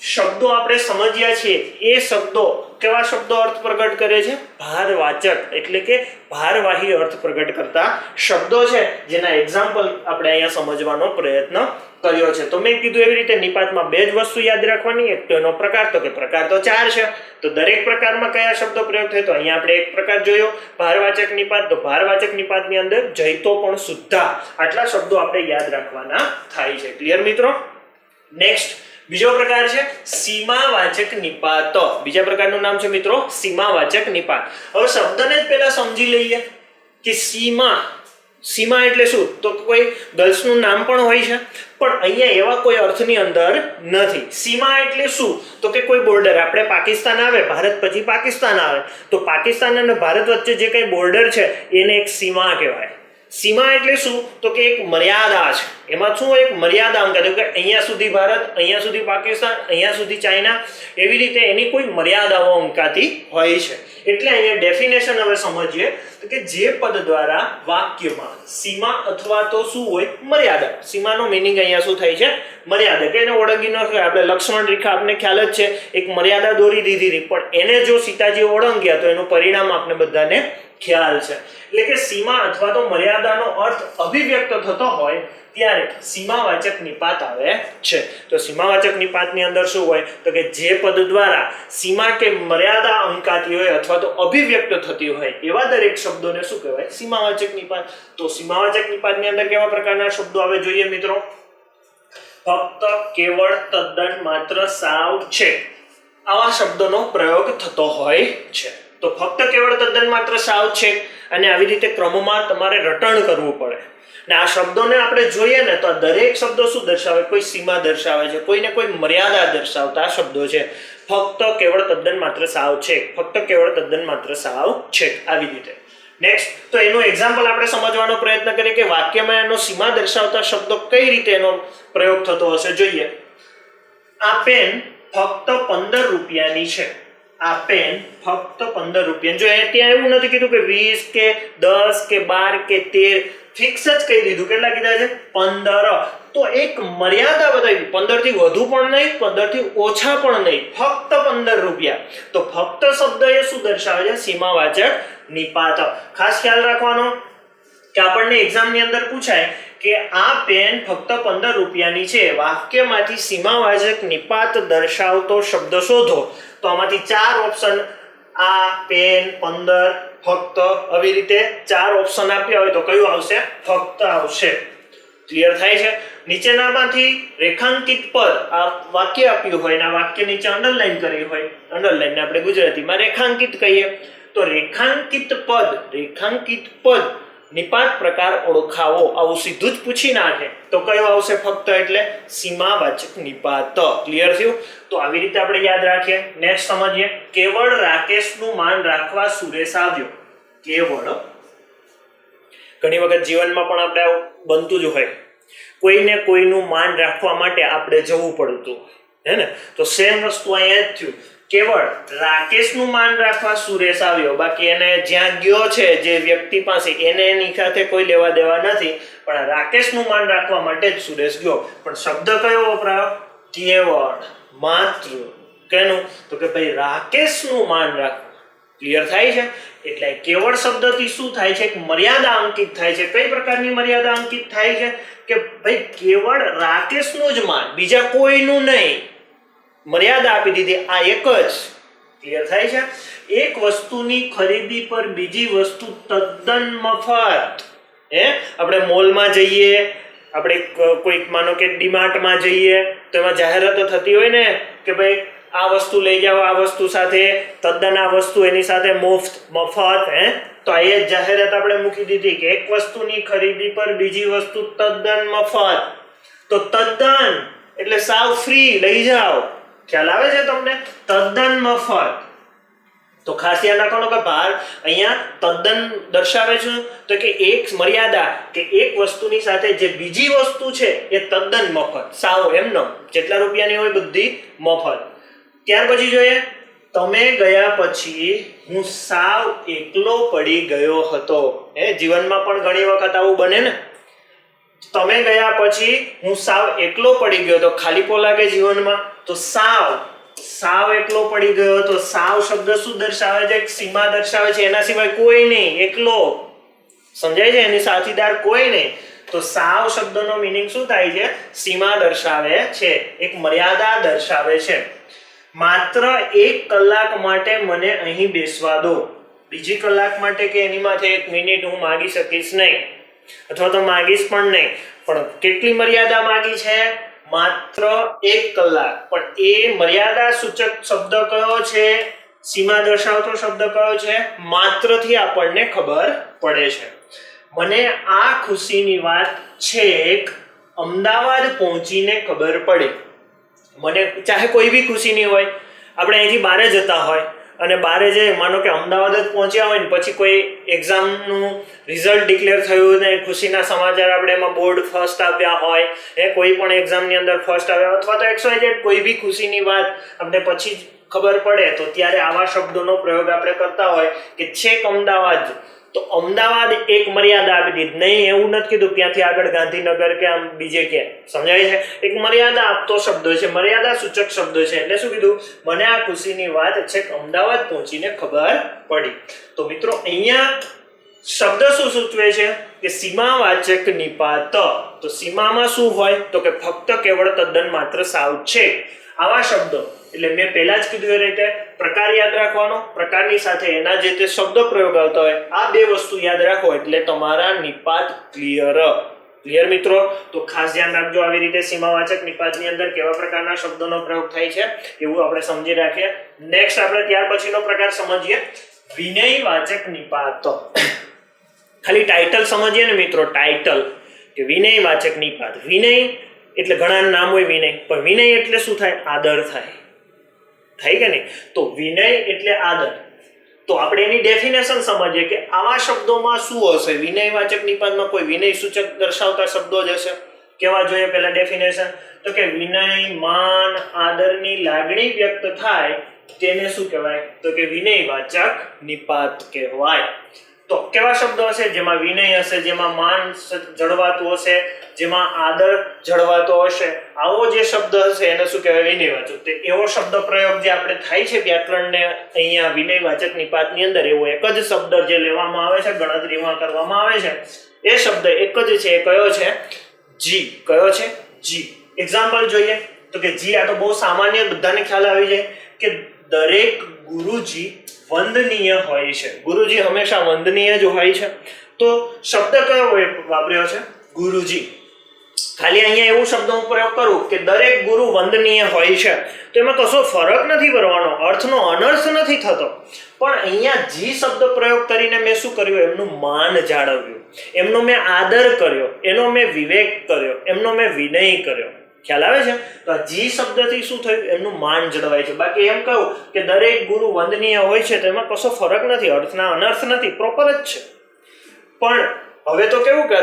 શબ્દો આપણે સમજ્યા છીએ, એ શબ્દો કેવા શબ્દો અર્થ પ્રગટ કરે છે? ભારવાચક, એટલે કે ભારવાહી અર્થ પ્રગટ કરતા શબ્દો છે, જેના એક્ઝામ્પલ આપણે અહીંયા સમજવાનો પ્રયત્ન કર્યો છે. તો મેં કીધું એવી રીતે નિપાતમાં 2 જ વસ્તુ યાદ રાખવાની. એક તો એનો પ્રકાર, તો કે પ્રકાર તો 4 છે, તો દરેક પ્રકારમાં કયા શબ્દો પ્રયોગ થાય? તો અહીંયા આપણે એક પ્રકાર જોયો ભારવાચક નિપાત. તો ભારવાચક નિપાતની અંદર જય તો પણ સુદ્ધા આટલા શબ્દો આપણે યાદ રાખવાના થાય છે. ક્લિયર મિત્રો? નેક્સ્ટ બીજો પ્રકાર છે સીમાવાચક નિપાત. બીજા પ્રકારનું નામ છે મિત્રો સીમાવાચક નિપાત. હવે શબ્દને જ પહેલા સમજી લઈએ કે સીમા એટલે શું? તો કોઈ ગર્લ્સનું નામ પણ હોય છે, પણ અહીંયા એવા કોઈ અર્થની અંદર નથી. સીમા એટલે શું? તો કે કોઈ બોર્ડર. આપણે પાકિસ્તાન આવે, ભારત પછી પાકિસ્તાન આવે, તો પાકિસ્તાન અને ભારત વચ્ચે જે કઈ બોર્ડર છે એને એક સીમા કહેવાય. સીમા એટલે શું? તો કે એક મર્યાદા છે. એમાં શું એક મર્યાદા અંકિત કે અહીંયા સુધી ભારત, અહીંયા સુધી પાકિસ્તાન, અહીંયા સુધી ચાઇના, એવી રીતે એની કોઈ મર્યાદાઓ અંકાતી હોય છે. એટલે અહીંયા ડેફિનેશન હવે સમજીએ તો કે જે પદ દ્વારા વાક્યમાં સીમા અથવા તો શું હોય? મર્યાદા. સીમાનો મીનિંગ અહીંયા શું થાય છે? મર્યાદા. કે એને ઓળંગી ન શકાય. આપણે લક્ષ્મણ રેખા આપણે ખ્યાલ જ છે, એક મર્યાદા દોરી દીધી હતી, પણ એને જો સીતાજી ઓળંગ્યા તો એનું પરિણામ આપણે બધાને ખ્યાલ છે. એટલે કે સીમા અથવા તો મર્યાદાનો અર્થ અભિવ્યક્ત થતો હોય ત્યારે સીમાવાચક નિપાત આવે છે. તો સીમાવાચક નિપાતની અંદર શું હોય? તો કે જે પદ દ્વારા સીમા કે મર્યાદા અંકાતી હોય અથવા તો અભિવ્યક્ત થતી હોય એવા દરેક શબ્દોને શું કહેવાય? સીમાવાચક નિપાત. તો સીમાવાચક નિપાતની અંદર કેવા પ્રકારના શબ્દો આવે જોઈએ મિત્રો? ફક્ત, કેવળ, તદ્દન, માત્ર, સાવ, છેક, આવા શબ્દોનો પ્રયોગ થતો હોય છે. તો ફક્ત, કેવળ, તદ્દન, માત્ર, સાવ, છેક અને આવી રીતે ક્રમમાં તમારે રટણ કરવું પડે. ને આ શબ્દોને આપણે જોઈએ ને તો દરેક શબ્દો શું દર્શાવે? કોઈ સીમા દર્શાવે છે, કોઈને કોઈ મર્યાદા દર્શાવતા શબ્દો છે. ફક્ત, કેવળ, તદ્દન, માત્ર, સાવ, છેક. ફક્ત, કેવળ, તદ્દન, માત્ર, સાવ, છેક, આવી રીતે. નેક્સ્ટ તો એનું એક્ઝામ્પલ આપણે સમજવાનો પ્રયત્ન કરીએ કે વાક્યમાં એનો સીમા દર્શાવતા શબ્દો કઈ રીતે એનો પ્રયોગ થતો હશે. જોઈએ, આ પેન ફક્ત 15 રૂપિયાની છે. આ પેન ફક્ત 15 રૂપિયા. જો ત્યાં એવું નથી કીધું કે 20 કે 10 કે 12 કે 13, ફિક્સ જ કહી દીધું. કેટલા કીધા છે? 15. તો એક મર્યાદા બતાવી, 15 થી વધુ પણ નહીં, 15 થી ઓછા પણ નહીં, ફક્ત 15 રૂપિયા. તો ફક્ત શબ્દ એ શું દર્શાવે છે? સીમાવાચક નિપાત. ખાસ ખ્યાલ રાખવાનો કે આપણને એક્ઝામ ની અંદર પૂછાય કે આ પેન ફક્ત 15 રૂપિયાની છે, વાક્યમાંથી સીમાવાચક નિપાત દર્શાવતો શબ્દ શોધો. તો આમાંથી 4 ઓપ્શન, આ પેન 15 ફક્ત, આવી રીતે 4 ઓપ્શન આપ્યા હોય તો કયું આવશે? ફક્ત આવશે. ક્લિયર થાય છે? નીચેનામાંથી રેખાંકિત પદ, આ વાક્ય આપ્યું હોય અને આ વાક્ય નીચે અંડરલાઈન કરી હોય, અંડરલાઈન આપણે ગુજરાતીમાં રેખાંકિત કહીએ, તો રેખાંકિત પદ નિપાત પ્રકાર ઓળખાવો, આવું સીધું જ પૂછી નાખે તો કયો આવશે? ફક્ત એટલે સીમાવાચક નિપાત. ક્લિયર થયું? તો આવી રીતે આપણે યાદ રાખીએ. નેક્સ્ટ સમજીએ. કેવળ રાકેશનું માન રાખવા સુરેશ આવ્યો. કેવળ, ઘણી વખત જીવનમાં પણ આપણે આવું બનતું જ હોય, કોઈને કોઈનું માન રાખવા માટે આપણે જવું પડતું, હે ને? તો સેમ વસ્તુ અહીંયા જ થયું. કેવળ રાકેશનું માન રાખવા સુરેશ આવ્યો, બાકી એને જ્યાં ગયો છે જે વ્યક્તિ પાસે, એને એની સાથે કોઈ લેવા દેવા નથી, પણ રાકેશનું માન રાખવા માટે જ સુરેશ ગયો. પણ શબ્દ કયો વપરાયો? કેવળ, માત્ર. કેનું? તો કે ભાઈ રાકેશનું માન રાખવું. ક્લિયર થાય છે? એટલે કેવળ શબ્દથી શું થાય છે? એક મર્યાદા અંકિત થાય છે. કઈ પ્રકારની મર્યાદા અંકિત થાય છે? કે ભાઈ કેવળ રાકેશનું જ માન, બીજા કોઈનું નહીં. મર્યાદા આપી દીધી, આ એક જ. ક્લિયર થાય છે? એક વસ્તુની ખરીદી પર બીજી વસ્તુ તદ્દન મફત. આપણે મોલમાં જઈએ, આપણે કોઈક માનો કે ડીમાર્ટમાં જઈએ તો એમાં જાહેરાતો થતી હોય ને કે ભાઈ આ વસ્તુ લઈ જાઓ, આ વસ્તુ સાથે તદ્દન, આ વસ્તુ એની સાથે મફત. તો આ એ જાહેરાત આપણે મૂકી દીધી કે એક વસ્તુની ખરીદી પર બીજી વસ્તુ તદ્દન મફત. તો તદ્દન એટલે સાવ ફ્રી, લઈ જાઓ. ખ્યાલ આવે છે તમને? તદ્દન મફત. તો ખાસ યાદ રાખવાનું કે બહાર અહીંયા તદ્દન દર્શાવે છે તો કે એક મર્યાદા, કે એક વસ્તુની સાથે જે બીજી વસ્તુ છે એ તદ્દન મફત, સાવ એમનો, જેટલા રૂપિયાની હોય બધી મફત. ત્યાર પછી જોઈએ, તમે ગયા પછી હું સાવ એકલો પડી ગયો હતો. જીવનમાં પણ ઘણી વખત આવું બને ને. તમે ગયા પછી હું સાવ એકલો પડી ગયો તો ખાલીપો લાગે જીવનમાં. તો સાવ એકલો પડી ગયો તો સાવ શબ્દ શું દર્શાવે છે? સીમા દર્શાવે છે. એના સિવાય કોઈ નહીં, એકલો. સમજાય છે? એની સાથીદાર કોઈ નહીં. તો સાવ શબ્દનો મીનિંગ શું થાય છે? સીમા દર્શાવે છે, એક મર્યાદા દર્શાવે છે. માત્ર 1 કલાક માટે મને અહીં બેસવા દો. બીજી કલાક માટે કે એની માથે 1 મિનિટ હું માગી શકીશ નહીં, અથવા તો માગીશ પણ નહીં. પણ કેટલી મર્યાદા માગી છે? માત્ર 1 કલાક. પણ એ મર્યાદા સૂચક શબ્દ કયો છે? સીમા દર્શાવતો શબ્દ કયો છે? માત્ર થી આપણને ખબર પડે છે. મને આ ખુશીની વાત છેક અમદાવાદ પહોંચીને ખબર પડી. મને ચાહે કોઈ બી ખુશીની હોય, આપણે અહીંથી બહાર જતા હોય અને બહાર જે માનો કે અમદાવાદ જ પહોંચ્યા હોય ને પછી કોઈ એક્ઝામનું રિઝલ્ટ ડિક્લેર થયું ને ખુશીના સમાચાર, આપણે એમાં બોર્ડ ફર્સ્ટ આવ્યા હોય, કોઈ પણ એક્ઝામની અંદર ફર્સ્ટ આવ્યા, અથવા તો XYZ કોઈ બી ખુશીની વાત આપણે પછી જ ખબર પડે, તો ત્યારે આવા શબ્દોનો પ્રયોગ આપણે કરતા હોય કે છેક અમદાવાદ. તો અમદાવાદ એક મર્યાદા આપી દીધી. નહીં એવું નથી કીધું ત્યાંથી આગળ ગાંધીનગર કે આમ બીજે ક્યાંય. સમજાય છે? એક મર્યાદા આપતો શબ્દ છે, મર્યાદા સૂચક શબ્દ છે. એટલે શું કીધું? મને આ ખુશીની વાત છેક અમદાવાદ પહોંચીને ખબર પડી. તો મિત્રો અહીંયા શબ્દ શું સૂચવે છે? કે સીમાવાચક નિપાત. તો સીમામાં શું હોય? તો કે ફક્ત, કેવળ, તદ્દન, માત્ર, સાવ, છે, આવા શબ્દો. એટલે મેં પહેલા જ કીધું એ રીતે પ્રકાર યાદ રાખવાનો, પ્રકારની સાથે એના જે તે શબ્દ પ્રયોગ આવતા હોય, આ 2 વસ્તુ યાદ રાખો એટલે તમારા નિપાત ક્લિયર મિત્રો. તો ખાસ ધ્યાન રાખજો, આવી રીતે સીમાવાચક નિપાતની અંદર કેવા પ્રકારના શબ્દોનો પ્રયોગ થાય છે એવું આપણે સમજી રાખીએ. નેક્સ્ટ આપણે ત્યાર પછીનો પ્રકાર સમજીએ, વિનયવાચક નિપાત. ખાલી ટાઇટલ સમજીએ ને મિત્રો, ટાઇટલ કે વિનયવાચક નિપાત. વિનય એટલે ઘણા નામ હોય વિનય, પણ વિનય એટલે શું થાય? આદર થાય કે નહીં? તો વિનય એટલે આદર. તો આપણે એની ડેફિનેશન સમજીએ કે આવા શબ્દોમાં શું હશે? વિનયવાચક નિપાતમાં કોઈ વિનય સૂચક દર્શાવતા શબ્દો જ હશે. કેવા જોઈએ પહેલા ડેફિનેશન? તો કે વિનય, માન, આદરની લાગણી વ્યક્ત થાય તેને શું કહેવાય? તો કે વિનયવાચક નિપાત કહેવાય. તો કેવા શબ્દો હશે? જેમાં વિનય હશે, જેમાં માન જળવાતું હશે, જેમાં આદર જળવાતો હશે, આવો જે શબ્દ હશે એને શું કહેવાય? વિનયવાચક. તો એવો શબ્દ પ્રયોગ જે આપણે થાય છે વ્યાકરણને અહીંયા વિનયવાચક નિપાતની અંદર, એવો એક જ શબ્દ જે લેવામાં આવે છે, ગણતરીમાં કરવામાં આવે છે, એ શબ્દ એક જ છે. એ કયો છે? જી. કયો છે? જી. એક્ઝામ્પલ જોઈએ તો કે જી, આ તો બહુ સામાન્ય, બધાને ખ્યાલ આવી જાય કે દરેક ગુરુજી વંદનીય હોય છે. ગુરુજી હંમેશા વંદનીય જ હોય છે. તો શબ્દ કયો વાપર્યો છે? ગુરુજી. ખાલી અહીંયા એવું શબ્દ હું પ્રયોગ કરું કે દરેક ગુરુ વંદનીય હોય છે, તો એમાં કશો ફરક નથી કરવાનો, અર્થનો અનર્થ નથી થતો. પણ અહીંયા જી શબ્દ પ્રયોગ કરીને મેં શું કર્યું? એમનું માન જાળવ્યું, એમનો મેં આદર કર્યો, એનો મેં વિવેક કર્યો, એમનો મેં વિનય કર્યો. ખ્યાલ આવે છે? તો આ જી શબ્દથી શું થયું? એમનું માન જળવાય છે. બાકી એમ કહું કે દરેક ગુરુ વંદનીય હોય છે તો એમાં કશો ફરક નથી, અર્થના અનર્થ નથી, પ્રોપર જ છે. પણ હવે તો કેવું કે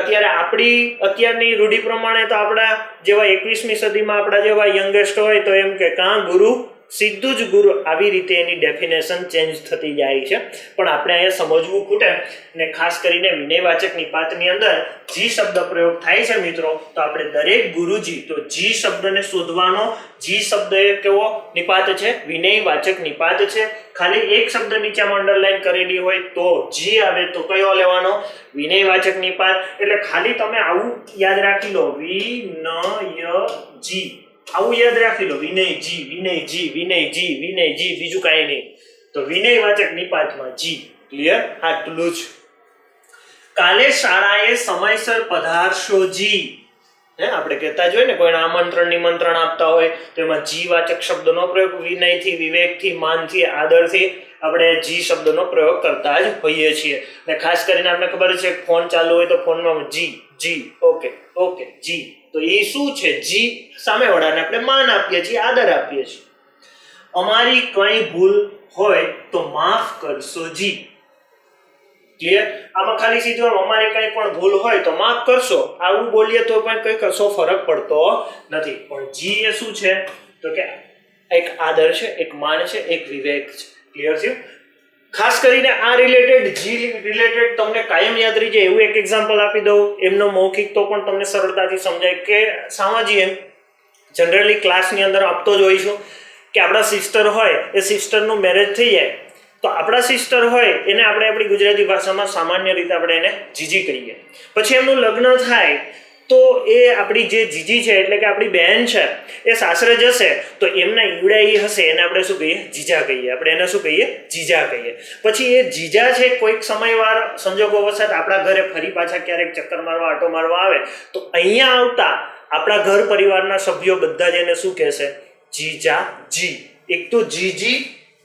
અત્યારની રૂઢિ પ્રમાણે તો આપણા જેવા 21મી સદીમાં આપણા જેવા યંગેસ્ટ હોય તો એમ કે કાં ગુરુ, સીધું જ ગુરુ, આવી રીતે એની ડેફિનેશન ચેન્જ થતી જાય છે. પણ આપણે અહીંયા સમજવું ખૂટે ને ખાસ કરીને વિનયવાચક નિપાતની અંદર જી શબ્દ પ્રયોગ થાય છે મિત્રો, તો આપણે દરેક ગુરુજી, તો જી શબ્દને શોધવાનો. જી શબ્દ એ કેવો નિપાત છે? વિનયવાચક નિપાત છે. ખાલી એક શબ્દ નીચેમાં અંડરલાઈન કરેલી હોય તો જી આવે તો કયો લેવાનો? વિનયવાચક નિપાત. એટલે ખાલી તમે આવું યાદ રાખી લો, વિનયજી, આવું યાદ રાખી લો, વિનયજી, વિનયજી, વિનયજી, વિનયજી, બીજું કાંઈ નહીં. તો વિનયવાચક નિપાતમાં જી. ક્લિયર? આટલું જ. કાલે શાળાએ સમયસર પધારશો જી. આપણે કહેતા જ હોય ને, કોઈને આમંત્રણ નિમંત્રણ આપતા હોય તો એમાં જી વાચક શબ્દનો પ્રયોગ વિનયથી, વિવેકથી, માનથી, આદરથી આપણે જી શબ્દનો પ્રયોગ કરતા જ હોઈએ છીએ. અને ખાસ કરીને આપણે ખબર છે ફોન ચાલુ હોય તો ફોનમાં જી, જી, ઓકે, ઓકે, જી. તો એ શું છે? જી સામેવાળાને આપણે માન આપીએ છીએ, આદર આપીએ છીએ. અમારી કંઈ ભૂલ હોય તો માફ કરશો જી. ક્લિયર? આમાં ખાલી સીધું અમારી કંઈ પણ ભૂલ હોય તો માફ કરશો, આવું બોલીએ તો પણ કંઈ કશો ફરક પડતો નથી. પણ જી એ શું છે? તો કે એક આદર છે, એક માન છે, એક વિવેક છે. ક્લિયર છે? ખાસ કરીને આ રિલેટેડ, જી રિલેટેડ તમને કાયમ યાદ રહી જાય એવું એક એક્ઝામ્પલ આપી દઉં. એમનો મૌખિક તો પણ તમને સરળતાથી સમજાય કે સામાજી એમ જનરલી ક્લાસની અંદર આપતો જ હોઈશું કે આપણા સિસ્ટર હોય, એ સિસ્ટરનું મેરેજ થઈ જાય તો આપણા સિસ્ટર હોય એને આપણે આપણી ગુજરાતી ભાષામાં સામાન્ય રીતે આપણે એને જીજી કહીએ. પછી એમનું લગ્ન થાય તો એ આપણી જે જીજી છે એટલે કે આપણી બહેન છે, એ સાસરે જશે તો એમના ઈવડાઈ હશે એને આપણે શું કહીએ? જીજા કહીએ. આપણે એને શું કહીએ? જીજા કહીએ. પછી એ જીજા છે કોઈક સમયવાર સંજોગો વસાત આપણા ઘરે ફરી પાછા ક્યારેક ચક્કર મારવા, આટો મારવા આવે તો અહીંયા આવતા આપણા ઘર પરિવારના સભ્યો બધા જ એને શું કહેશે? જીજા જી. એક તો જીજી,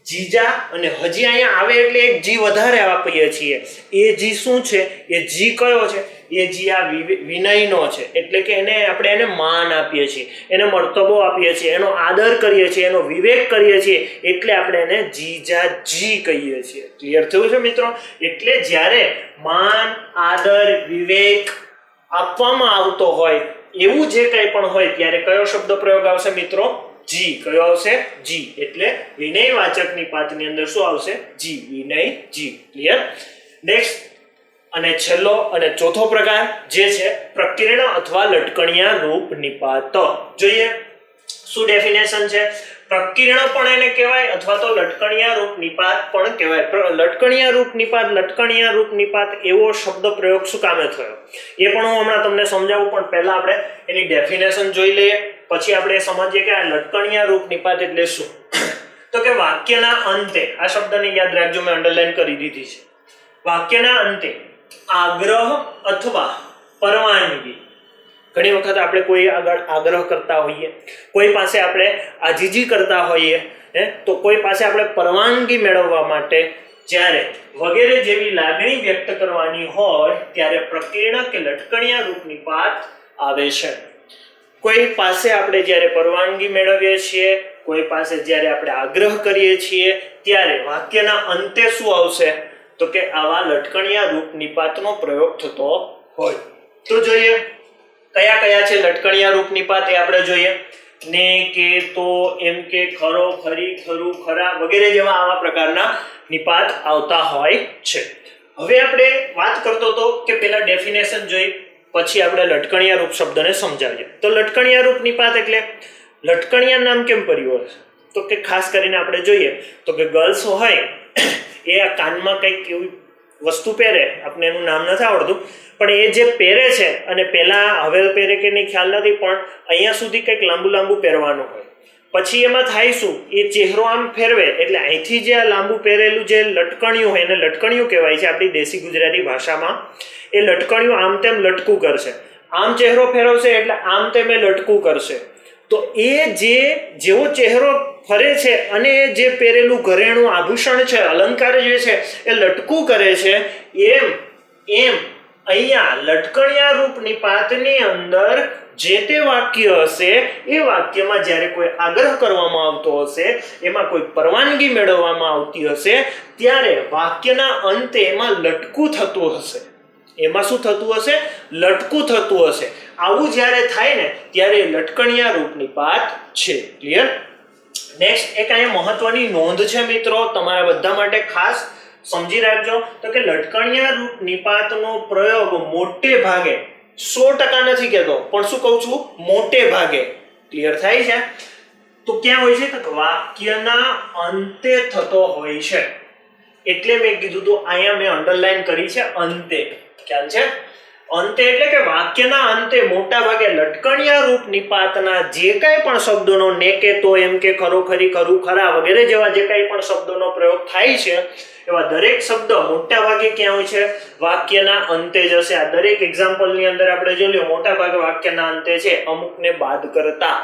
જીજા, અને હજી અહીંયા આવે એટલે એક જી વધારે આપીએ છીએ. એ જી શું છે? એ જી કયો છે? એ જી આ વિનયનો છે. એટલે કે એને માન આપીએ છીએ, એને મર્તબો આપીએ છીએ, એનો આદર કરીએ છીએ, એનો વિવેક કરીએ છીએ, એટલે આપણે એને જીજા જી કહીએ છીએ. ક્લિયર થયું છે મિત્રો? એટલે જ્યારે માન, આદર, વિવેક આપવામાં આવતો હોય એવું જે કંઈ પણ હોય ત્યારે કયો શબ્દ પ્રયોગ આવશે મિત્રો? જી. કયો આવશે? જી. એટલે વિનયવાચક નિપાતની અંદર શું આવશે? જી. વિનય જી. ક્લિયર? નેક્સ્ટ અને છેલ્લો અને ચોથો પ્રકાર જે છે પ્રકીર્ણ અથવા લટકણિયા રૂપ નિપાત. જોઈએ શું ડેફિનેશન છે. પ્રકીર્ણ પણ એને કહેવાય અથવા તો લટકણિયા રૂપ નિપાત પણ કહેવાય. લટકણિયા રૂપ નિપાત એવો શબ્દ પ્રયોગ શું કામે થયો એ પણ હું હમણાં તમને સમજાવું, પણ પહેલા આપણે એની ડેફિનેશન જોઈ લઈએ, પછી આપણે સમજીએ કે આ લટકણિયા રૂપ નિપાત એટલે શું. તો કે વાક્યના અંતે, આ શબ્દને યાદ રાખજો, મેં અંડરલાઈન કરી દીધી છે. વાક્યના અંતે આગ્રહ અથવા પરવાનગી. ઘણી વખત આપણે કોઈ આગળ આગ્રહ કરતા હોઈએ, કોઈ પાસે આપણે આજીજી કરતા હોઈએ, તો કોઈ પાસે આપણે પરવાનગી મેળવવા માટે જ્યારે વગેરે જેવી લાગણી વ્યક્ત કરવાની હોય ત્યારે પ્રકીર્ણ કે લટકણિયા રૂપ નિપાત આવે છે. કોઈ પાસે આપણે જ્યારે પરવાનગી મેળવીએ છીએ, કોઈ પાસે જ્યારે આપણે આગ્રહ કરીએ છીએ ત્યારે વાક્યના અંતે શું આવશે? તો કે આવા લટકણિયા રૂપ નિપાતનો પ્રયોગ થતો હોય. તો જોઈએ કયા કયા છે લટકણિયા રૂપ નિપાત એ આપણે જોઈએ. ને કે તો એમ કે ખરો ખરી ખરું ખરા વગેરે જેવા આવા પ્રકારના નિપાત આવતા હોય છે. હવે આપણે વાત કરતો હતો કે પેલા ડેફિનેશન જોઈ, પછી આપણે લટકણિયા રૂપ શબ્દને સમજાવીએ. તો લટકણિયા રૂપ નિપાત એટલે લટકણિયા નામ કેમ પડ્યું હશે? તો કે ખાસ કરીને આપણે જોઈએ તો કે ગર્લ્સ હોય એ આ કાનમાં કંઈક એવી વસ્તુ પહેરે, આપણે એનું નામ નથી આવડતું, પણ એ જે પહેરે છે અને પહેલા હવે પહેરે કે નહીં ખ્યાલ નથી, પણ અહીંયા સુધી કંઈક લાંબુ લાંબુ પહેરવાનું હોય. પછી એમાં થાય શું, એ ચહેરો આમ ફેરવે એટલે અહીંથી જે આ લાંબુ પહેરેલું જે લટકણિયું હોય એને લટકણિયું કહેવાય છે આપણી દેશી ગુજરાતી ભાષામાં. એ લટકણિયું આમ તેમ લટકું કરશે, આમ ચહેરો ફેરવશે એટલે આમ તેમ એ લટકું કરશે. તો એ જેવો ચહેરો ફરે છે અને જે પહેરેલું ઘરેણું આભૂષણ છે, અલંકાર જે છે એ લટકું કરે છે, એમ અહીંયા લટકણિયા રૂપ નિપાતની અંદર જે તે વાક્ય હશે એ વાક્યમાં જ્યારે કોઈ આગ્રહ કરવામાં આવતો હશે, એમાં કોઈ પરવાનગી મેળવવામાં આવતી હશે, ત્યારે વાક્યના અંતે એમાં લટકું થતું હશે. એમાં શું થતું હશે? લટકું થતું હશે. આવું જ્યારે થાય ને ત્યારે લટકણિયા રૂપ નિપાત છે. ક્લિયર? નેક્સ્ટ એક અહીંયા મહત્વની નોંધ છે મિત્રો, તમારા બધા માટે ખાસ સમજી રાખજો. તો કે લટકણિયા રૂપ નિપાતનો પ્રયોગ મોટે ભાગે 100% નથી કહેતો, પણ શું કહું છું, મોટે ભાગે. ક્લિયર થાય છે? તો ક્યાં હોય છે? તો વાક્યના અંતે થતો હોય છે. એટલે મેં કીધું તો અહીંયા મેં અંડરલાઈન કરી છે અંતે. ખ્યાલ છે? અંતે એટલે કે વાક્યના અંતે મોટા ભાગે લટકણિયા રૂપ નિપાતના જે કાંઈ પણ શબ્દોનો ને કે તો એમ કે ખરો ખરી ખરું ખરા વગેરે જેવા જે કાંઈ પણ શબ્દોનો પ્રયોગ થાય છે એવા દરેક શબ્દ મોટા ભાગે ક્યાં હોય છે? વાક્યના અંતે જ હશે. આ દરેક એક્ઝામ્પલની અંદર આપણે જોયું મોટા ભાગે વાક્યના અંતે છે, અમુકને બાદ કરતા.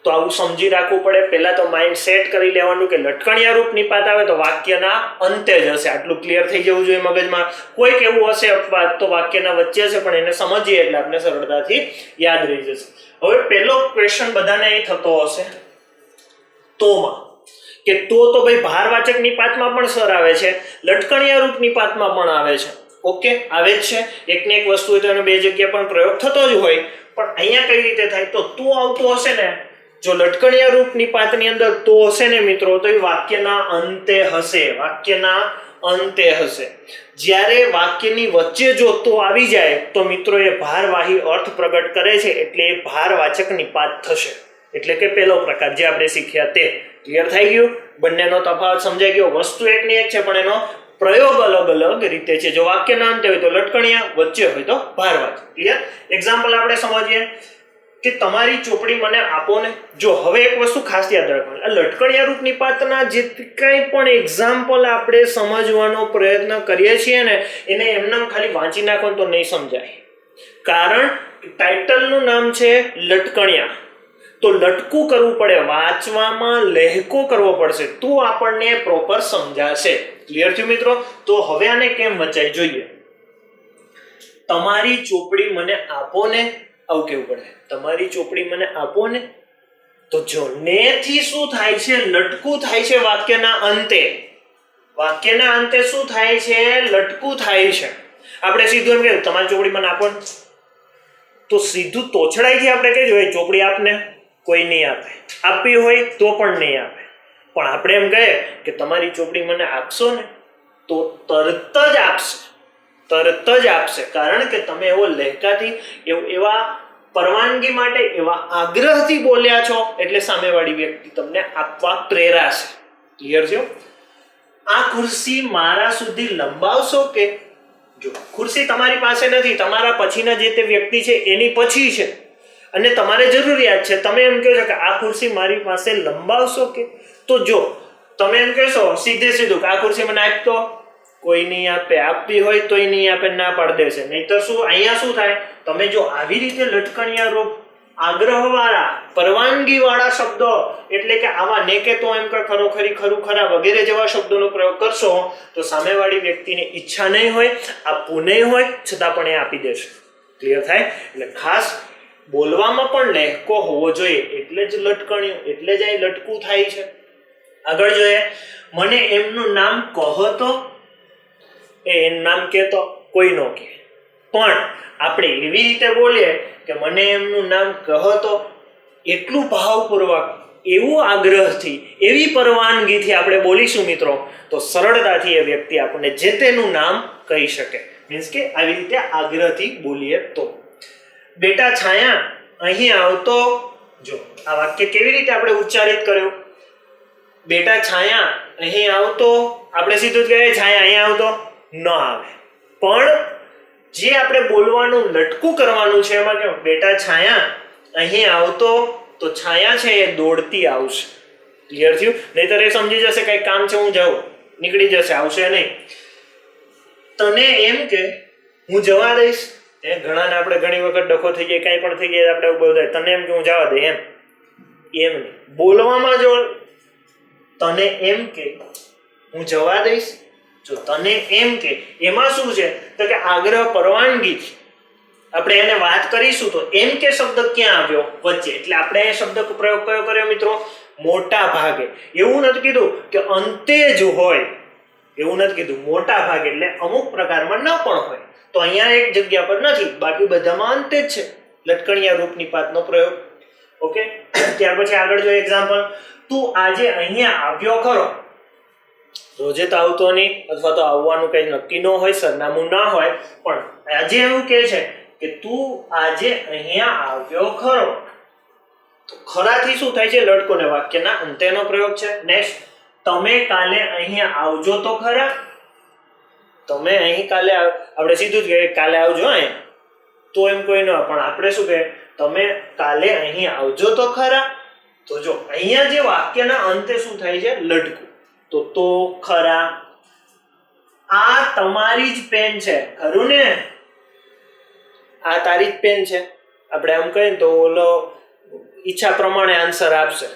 તો આવું સમજી રાખવું પડે. પહેલા તો માઇન્ડ સેટ કરી લેવાનું કે લટકણિયા રૂપ નિપાત આવે તો વાક્યના અંતે જ હશે. આટલું ક્લિયર થઈ જવું જોઈએ મગજમાં. કોઈક એવું હશે અપવાદ તો વાક્યના વચ્ચે હશે, પણ એને સમજીએ એટલે આપણે સરળતાથી યાદ રહી જશે. હવે પહેલો ક્વેશ્ચન બધાને એ થતો હશે તોમાં, કે તો ભાઈ ભારવાચક નિપાતમાં પણ સર આવે છે, લટકણિયા રૂપ નિપાતમાં પણ આવે છે. ઓકે, આવે જ છે. એકને એક વસ્તુ હોય તો એનો બે જગ્યા પણ પ્રયોગ થતો જ હોય, પણ અહીંયા કઈ રીતે થાય? તો આવતું હશે ને, જો લટકણિયા રૂપ નિપાતની અંદર તો હશે ને મિત્રો, તો એ વાક્યના અંતે હશે. વાક્યના અંતે હશે. જ્યારે વાક્યની વચ્ચે જો તો આવી જાય તો મિત્રો એ ભારવાહી અર્થ પ્રગટ કરે છે, એટલે એ ભારવાચક નિપાત થશે. એટલે કે પહેલો પ્રકાર જે આપણે શીખ્યા તે. ક્લિયર થઈ ગયું? બંનેનો તફાવત સમજાઈ ગયો. વસ્તુ એકની એક છે પણ એનો પ્રયોગ અલગ અલગ રીતે છે. જો વાક્યના અંતે હોય તો લટકણિયા, વચ્ચે હોય તો ભારવાચક. ક્લિયર? એક્ઝામ્પલ આપણે સમજીએ કે તમારી ચોપડી મને આપો ને. જો હવે એક વસ્તુ ખાસ યાદ રાખવાની, આ લટકણિયા રૂપ નિપાતના જે કંઈ પણ એક્ઝામ્પલ આપણે સમજવાનો પ્રયત્ન કરીએ છીએ ને, એને એમને ખાલી વાંચી નાખો તો નહીં સમજાય. કારણ ટાઇટલનું નામ છે લટકણિયા, તો લટકું કરવું પડે, વાંચવામાં લહેકો કરવો પડશે, તો આપણને પ્રોપર સમજાશે. ક્લિયર થયું મિત્રો? તો હવે આને કેમ વંચાય જોઈએ. તમારી ચોપડી મને આપો ને, આવું કેવું પડે. તમારી ચોપડી મને આપો ને. તો જો ને થી શું થાય છે? લટકું થાય છે વાક્યના અંતે. વાક્યના અંતે શું થાય છે? લટકું થાય છે. આપણે સીધું એમ કે તમારી ચોપડી મને આપો ને, તો સીધું તોછડાઈથી આપણે કહીએ ચોપડી આપને, કોઈ નહીં આપે. આપવી હોય તો પણ નહીં આપે. પણ આપણે એમ કહીએ કે તમારી ચોપડી મને આપશો ને, તો તરત જ આપશે. તરત જ આપશે. કારણ કે તમે એવો લહેકાથી, એવા પરવાનગી માટે, એવા આગ્રહથી બોલ્યા છો, એટલે સામેવાળી વ્યક્તિ તમને આપવા પ્રેરાશે. ક્લિયર છે? આ ખુરશી મારા સુધી લંબાવશો કે? જો ખુરશી તમારી પાસે નથી, તમારા પછીના જે તે વ્યક્તિ છે એની પછી છે અને તમારે જરૂરિયાત છે, તમે એમ કહો છો કે આ ખુરશી મારી પાસે લંબાવશો કે? તો જો તમે એમ કહેશો સીધું કે આ ખુરશી મને આપતો, કોઈ નહીં આપે. આપવી હોય તોય નહીં આપે, ના પાડી દેશે. નહીતર શું અહીંયા શું થાય? તમે જો આવી રીતે લટકણિયા રૂપ આગ્રહવાળા, પરવાનગીવાળા શબ્દો, એટલે કે આવા ને કે તો એમ કે ખરો ખરી ખરું ખરા વગેરે જેવા શબ્દોનો પ્રયોગ કરશો તો સામેવાળી વ્યક્તિને ઈચ્છા નહીં હોય, આપવું નહીં હોય, છતાં પણ એ આપી દેશે. ક્લિયર થાય? એટલે ખાસ બોલવામાં પણ લહેકો હોવો જોઈએ. એટલે જ લટકણિયું, એટલે જ અહીં લટકું થાય છે. આગળ જોઈએ, મને એમનું નામ કહો તો. એનું નામ કહેતો કોઈ નો કહે, પણ આપણે એવી રીતે બોલીએ કે મને એમનું નામ કહો તો. એટલું ભાવપૂર્વક, એવું આગ્રહથી, એવી પરવાનગીથી આપણે બોલીશું મિત્રો, તો સરળતાથી એ વ્યક્તિ આપણને જે તેનું નામ કહી શકે. મીન્સ કે આવી રીતે આગ્રહથી બોલીએ તો. બેટા છાયા અહીં આવતો. જો આ વાક્ય કેવી રીતે આપણે ઉચ્ચારિત કર્યું? બેટા છાયા અહીં આવતો. આપણે સીધું જ કહીએ છાયા અહીં આવતો, ન આવે. પણ જે આપણે બોલવાનું લટકું કરવાનું છે એમાં કેવું, બેટા છાયા અહીં આવતો, તો છાયા છે એ દોડતી આવશે. ક્લિયર થયું? નહીતર એ સમજી જશે કઈ કામ છે, હું જાઉં, નીકળી જશે, આવશે નહીં. તને એમ કે હું જવા દઈશ. એ ઘણાને આપણે ઘણી વખત ડખો થઈ જાય, કાંઈ પણ થઈ જાય, આપણે એવું બોલતા તને એમ કે હું જવા દે, એમ નહીં. બોલવામાં જો તને એમ કે હું જવા દઈશ, જો તને એમ કે એમાં શું છે તો કે આગ્રહ પરવાનગી આપણે એને વાત કરીશું તો એમ કે શબ્દ ક્યાં આવ્યો? વચ્ચે. એટલે આપણે એ શબ્દ પ્રયોગ કયો કર્યો મિત્રો? મોટા ભાગે. એવું નથી કીધું કે અંતે જ હોય, એવું નથી કીધું. મોટા ભાગે એટલે અમુક પ્રકારમાં ન પણ હોય. તો અહીંયા એક જગ્યા પર નથી, બાકી બધામાં અંતે જ છે. લટકણિયા રૂપ નિપાતનો પ્રયોગ. ઓકે, ત્યાર પછી આગળ જો એક્ઝામ્પલ, તું આજે અહીંયા આવ્યો ખરો. રોજે તો આવતો નહીં, અથવા તો આવવાનું કઈ નક્કી ન હોય, સરનામું ના હોય, પણ આજે એવું કહે છે કે તું આજે અહીંયા આવ્યો ખરો. તો ખરાથી શું થાય છે? લટકોને વાક્યના અંતેનો પ્રયોગ છે. નેક્સ્ટ, તમે કાલે અહીંયા આવજો તો ખરા. તમે અહીં કાલે, આપણે સીધું જ કહીએ કાલે આવજો અહીંયા, તો એમ કોઈ ન, પણ આપણે શું કહીએ? તમે કાલે અહીં આવજો તો ખરા. તો જો અહીંયા જે વાક્યના અંતે શું થાય છે? લટકું. તો ખરા. આ તમારી જ પેન છે, ખરું ને? આ તારી જ પેન છે. આપણે આમ કહીએ તો ઓલો ઈચ્છા પ્રમાણે આન્સર આપશે,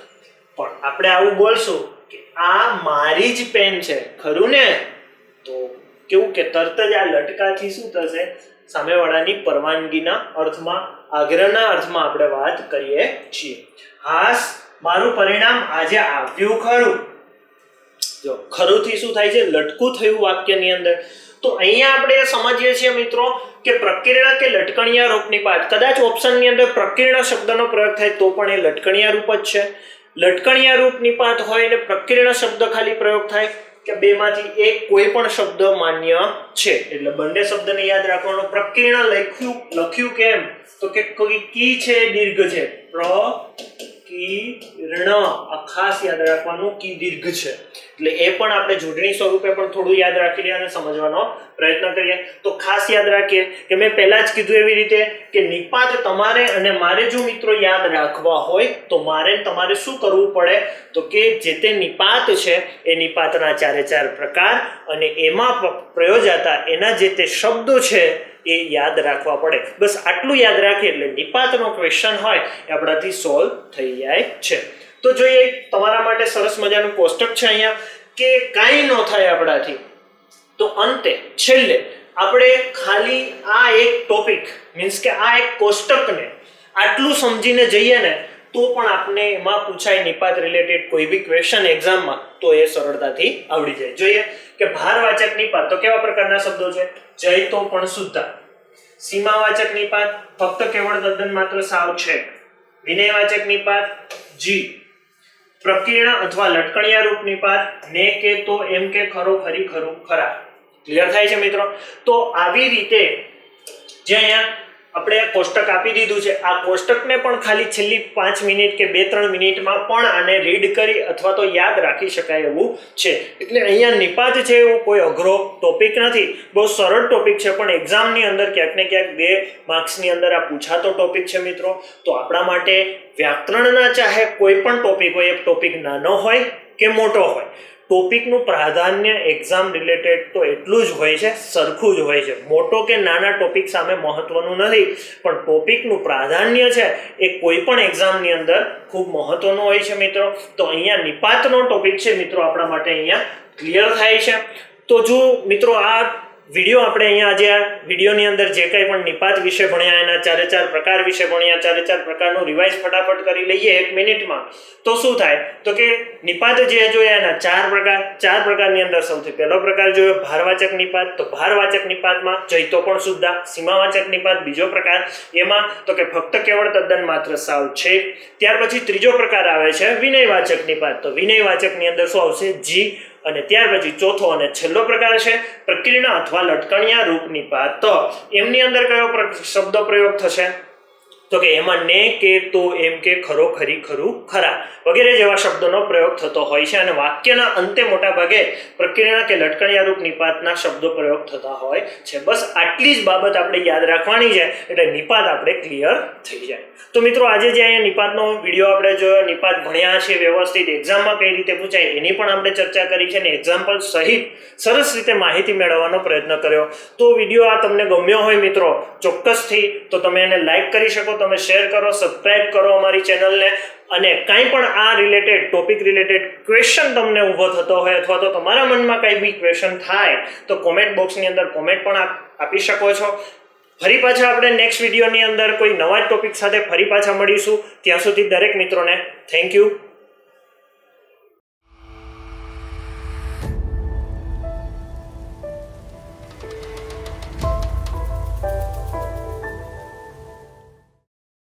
પણ આપણે આવું બોલશું કે આ મારી જ પેન છે, ખરું ને? તો કેવું કે તરત જ આ લટકાથી શું થશે? સામેવાળાની પરવાનગીના અર્થમાં, આગ્રહના અર્થમાં આપણે વાત કરીએ છીએ. હાસ, મારું પરિણામ આજે આવ્યું ખરું. જો ખરુંથી શું થાય છે? લટકું થયું વાક્યની અંદર. તો અહીંયા આપણે સમજીએ છીએ મિત્રો કે પ્રકીર્ણ કે લટકણિયા રૂપ નિપાત. કદાચ ઓપ્શનની અંદર પ્રકીર્ણ શબ્દનો પ્રયોગ થાય તો પણ એ લટકણિયા રૂપ જ છે. લટકણિયા રૂપ નિપાત હોય અને પ્રકીર્ણ શબ્દ ખાલી પ્રયોગ થાય કે બેમાંથી એક કોઈ પણ શબ્દ માન્ય છે. એટલે બંને શબ્દને યાદ રાખવાનો. પ્રકીર્ણ લખ્યું કેમ? તો કે કી છે દીર્ઘ છે. પ્રકીર્ણ આ ખાસ યાદ રાખવાનું, કી દીર્ઘ છે. એટલે એ પણ આપણે જોડણી સ્વરૂપે પણ થોડું યાદ રાખી લઈએ અને સમજવાનો પ્રયત્ન કરીએ. તો ખાસ યાદ રાખીએ કે મેં પહેલા જ કીધું એવી રીતે કે નિપાત તમારે અને મારે જો મિત્રો યાદ રાખવા હોય તો મારે તમારે શું કરવું પડે? તો કે જે તે નિપાત છે એ નિપાતના 4 પ્રકાર અને એમાં પ્રયોજાતા એના જે તે શબ્દો છે એ યાદ રાખવા પડે. બસ આટલું યાદ રાખીએ એટલે નિપાતનો ક્વેશ્ચન હોય એ આપણાથી સોલ્વ થઈ જાય છે. તો જોઈએ તમારા માટે સરસ મજાનું કોષ્ટક છે અહીંયા કે કાંઈ ન થાય આપણાથી. તો અંતે છેલ્લે આપણે ખાલી આ એક ટોપિક મીન્સ કે આ એક કોષ્ટકને આટલું સમજીને જઈએ ને તો પણ આપણે એમાં પૂછાય નિપાત રિલેટેડ કોઈ બી ક્વેશ્ચન એક્ઝામમાં તો એ સરળતાથી આવડી જાય. જોઈએ કે ભારવાચક નિપાત તો કેવા પ્રકારના શબ્દો છે? જય તો પણ શુદ્ધા. સીમાવાચક નિપાત ફક્ત કેવળ તદ્દન માત્ર સાવ છે. વિનયવાચક નિપાત જી. પ્રકીર્ણ અથવા લટકણિયા રૂપ નિપાત ને કે તો એમ કે ખરો ખરી ખરું ખરા. ક્લિયર થાય છે મિત્રો? તો આવી રીતે જે અહીંયા આપણે કોષ્ટક આપી દીધું છે, આ કોષ્ટકને પણ ખાલી છેલ્લી 5 મિનિટ કે 2-3 મિનિટમાં પણ આને રીડ કરી અથવા તો યાદ રાખી શકાય એવું છે. એટલે અહીંયા નિપાત છે એવું કોઈ અઘરો ટોપિક નથી, બહુ સરળ ટોપિક છે, પણ એક્ઝામની અંદર ક્યાંક ને ક્યાંક 2 માર્ક્સની અંદર આ પૂછાતો ટોપિક છે મિત્રો. તો આપણા માટે વ્યાકરણના ચાહે કોઈ પણ ટોપિક હોય, એ ટોપિક નાનો હોય કે મોટો હોય, ટોપિકનું પ્રાધાન્ય એક્ઝામ રિલેટેડ તો એટલું જ હોય છે, સરખું જ હોય છે. મોટો કે નાના ટોપિક સામે મહત્વનું નથી, પણ ટોપિકનું પ્રાધાન્ય છે એ કોઈ પણ એક્ઝામની અંદર ખૂબ મહત્વનું હોય છે મિત્રો. તો અહીંયા નિપાતનો ટોપિક છે મિત્રો આપણા માટે અહીંયા ક્લિયર થાય છે. તો જો મિત્રો આ વિડીયો આપણે અહીંયા આજે આ વિડીયોની અંદર જે કંઈ પણ નિપાત વિશે ભણ્યા એના 4 પ્રકાર વિશે ભણ્યા 4 પ્રકારનું રિવાઇઝ ફટાફટ કરી લઈએ 1 મિનિટમાં તો શું થાય તો કે નિપાત જે જોયા એના 4 પ્રકારની અંદર સૌથી પહેલો પ્રકાર જોયો ભારવાચક નિપાત. તો ભારવાચક નિપાતમાં જઈ તો પણ શુદ્ધા. સીમાવાચક નિપાત બીજો પ્રકાર, એમાં તો કે ફક્ત કેવળ તદ્દન માત્ર સાવ છે. ત્યાર પછી ત્રીજો પ્રકાર આવે છે વિનયવાચક નિપાત. તો વિનયવાચકની અંદર શું આવશે જી. અને ત્યાર પછી ચોથો અને છેલ્લો પ્રકાર છે પ્રકીર્ણ અથવા લટકણિયા રૂપ નિપાત. તો એમની અંદર કયો શબ્દ પ્રયોગ થશે તો કે એમાં ને કે તો એમ કે ખરો ખરી ખરું ખરા વગેરે જેવા શબ્દોનો પ્રયોગ થતો હોય છે અને વાક્યના અંતે મોટા ભાગે પ્રકીર્ણ કે લટકણિયા રૂપ નિપાતના શબ્દો પ્રયોગ થતા હોય છે. બસ આટલી જ બાબત આપણે યાદ રાખવાની છે એટલે નિપાત આપણે ક્લિયર થઈ જાય. તો મિત્રો આજે જે અહીંયા નિપાતનો વિડીયો આપણે જોયો, નિપાત ભણ્યા છે વ્યવસ્થિત, એક્ઝામમાં કઈ રીતે પૂછાય એની પણ આપણે ચર્ચા કરી છે અને એક્ઝામ્પલ સહિત સરસ રીતે માહિતી મેળવવાનો પ્રયત્ન કર્યો. તો વિડીયો આ તમને ગમ્યો હોય મિત્રો ચોક્કસથી તો તમે એને લાઈક કરી શકો, તમે શેર કરો, સબસ્ક્રાઇબ કરો અમારી ચેનલને. અને કાંઈ પણ આ રિલેટેડ ટોપિક રિલેટેડ ક્વેશ્ચન તમને ઊભો થતો હોય અથવા તો તમારા મનમાં કાંઈ બી ક્વેશ્ચન થાય તો કોમેન્ટ બોક્સની અંદર કોમેન્ટ પણ આપી શકો છો. ફરી પાછા આપણે નેક્સ્ટ વિડીયોની અંદર કોઈ નવા ટોપિક સાથે ફરી પાછા મળીશું. ત્યાં સુધી દરેક મિત્રોને થેન્ક યુ.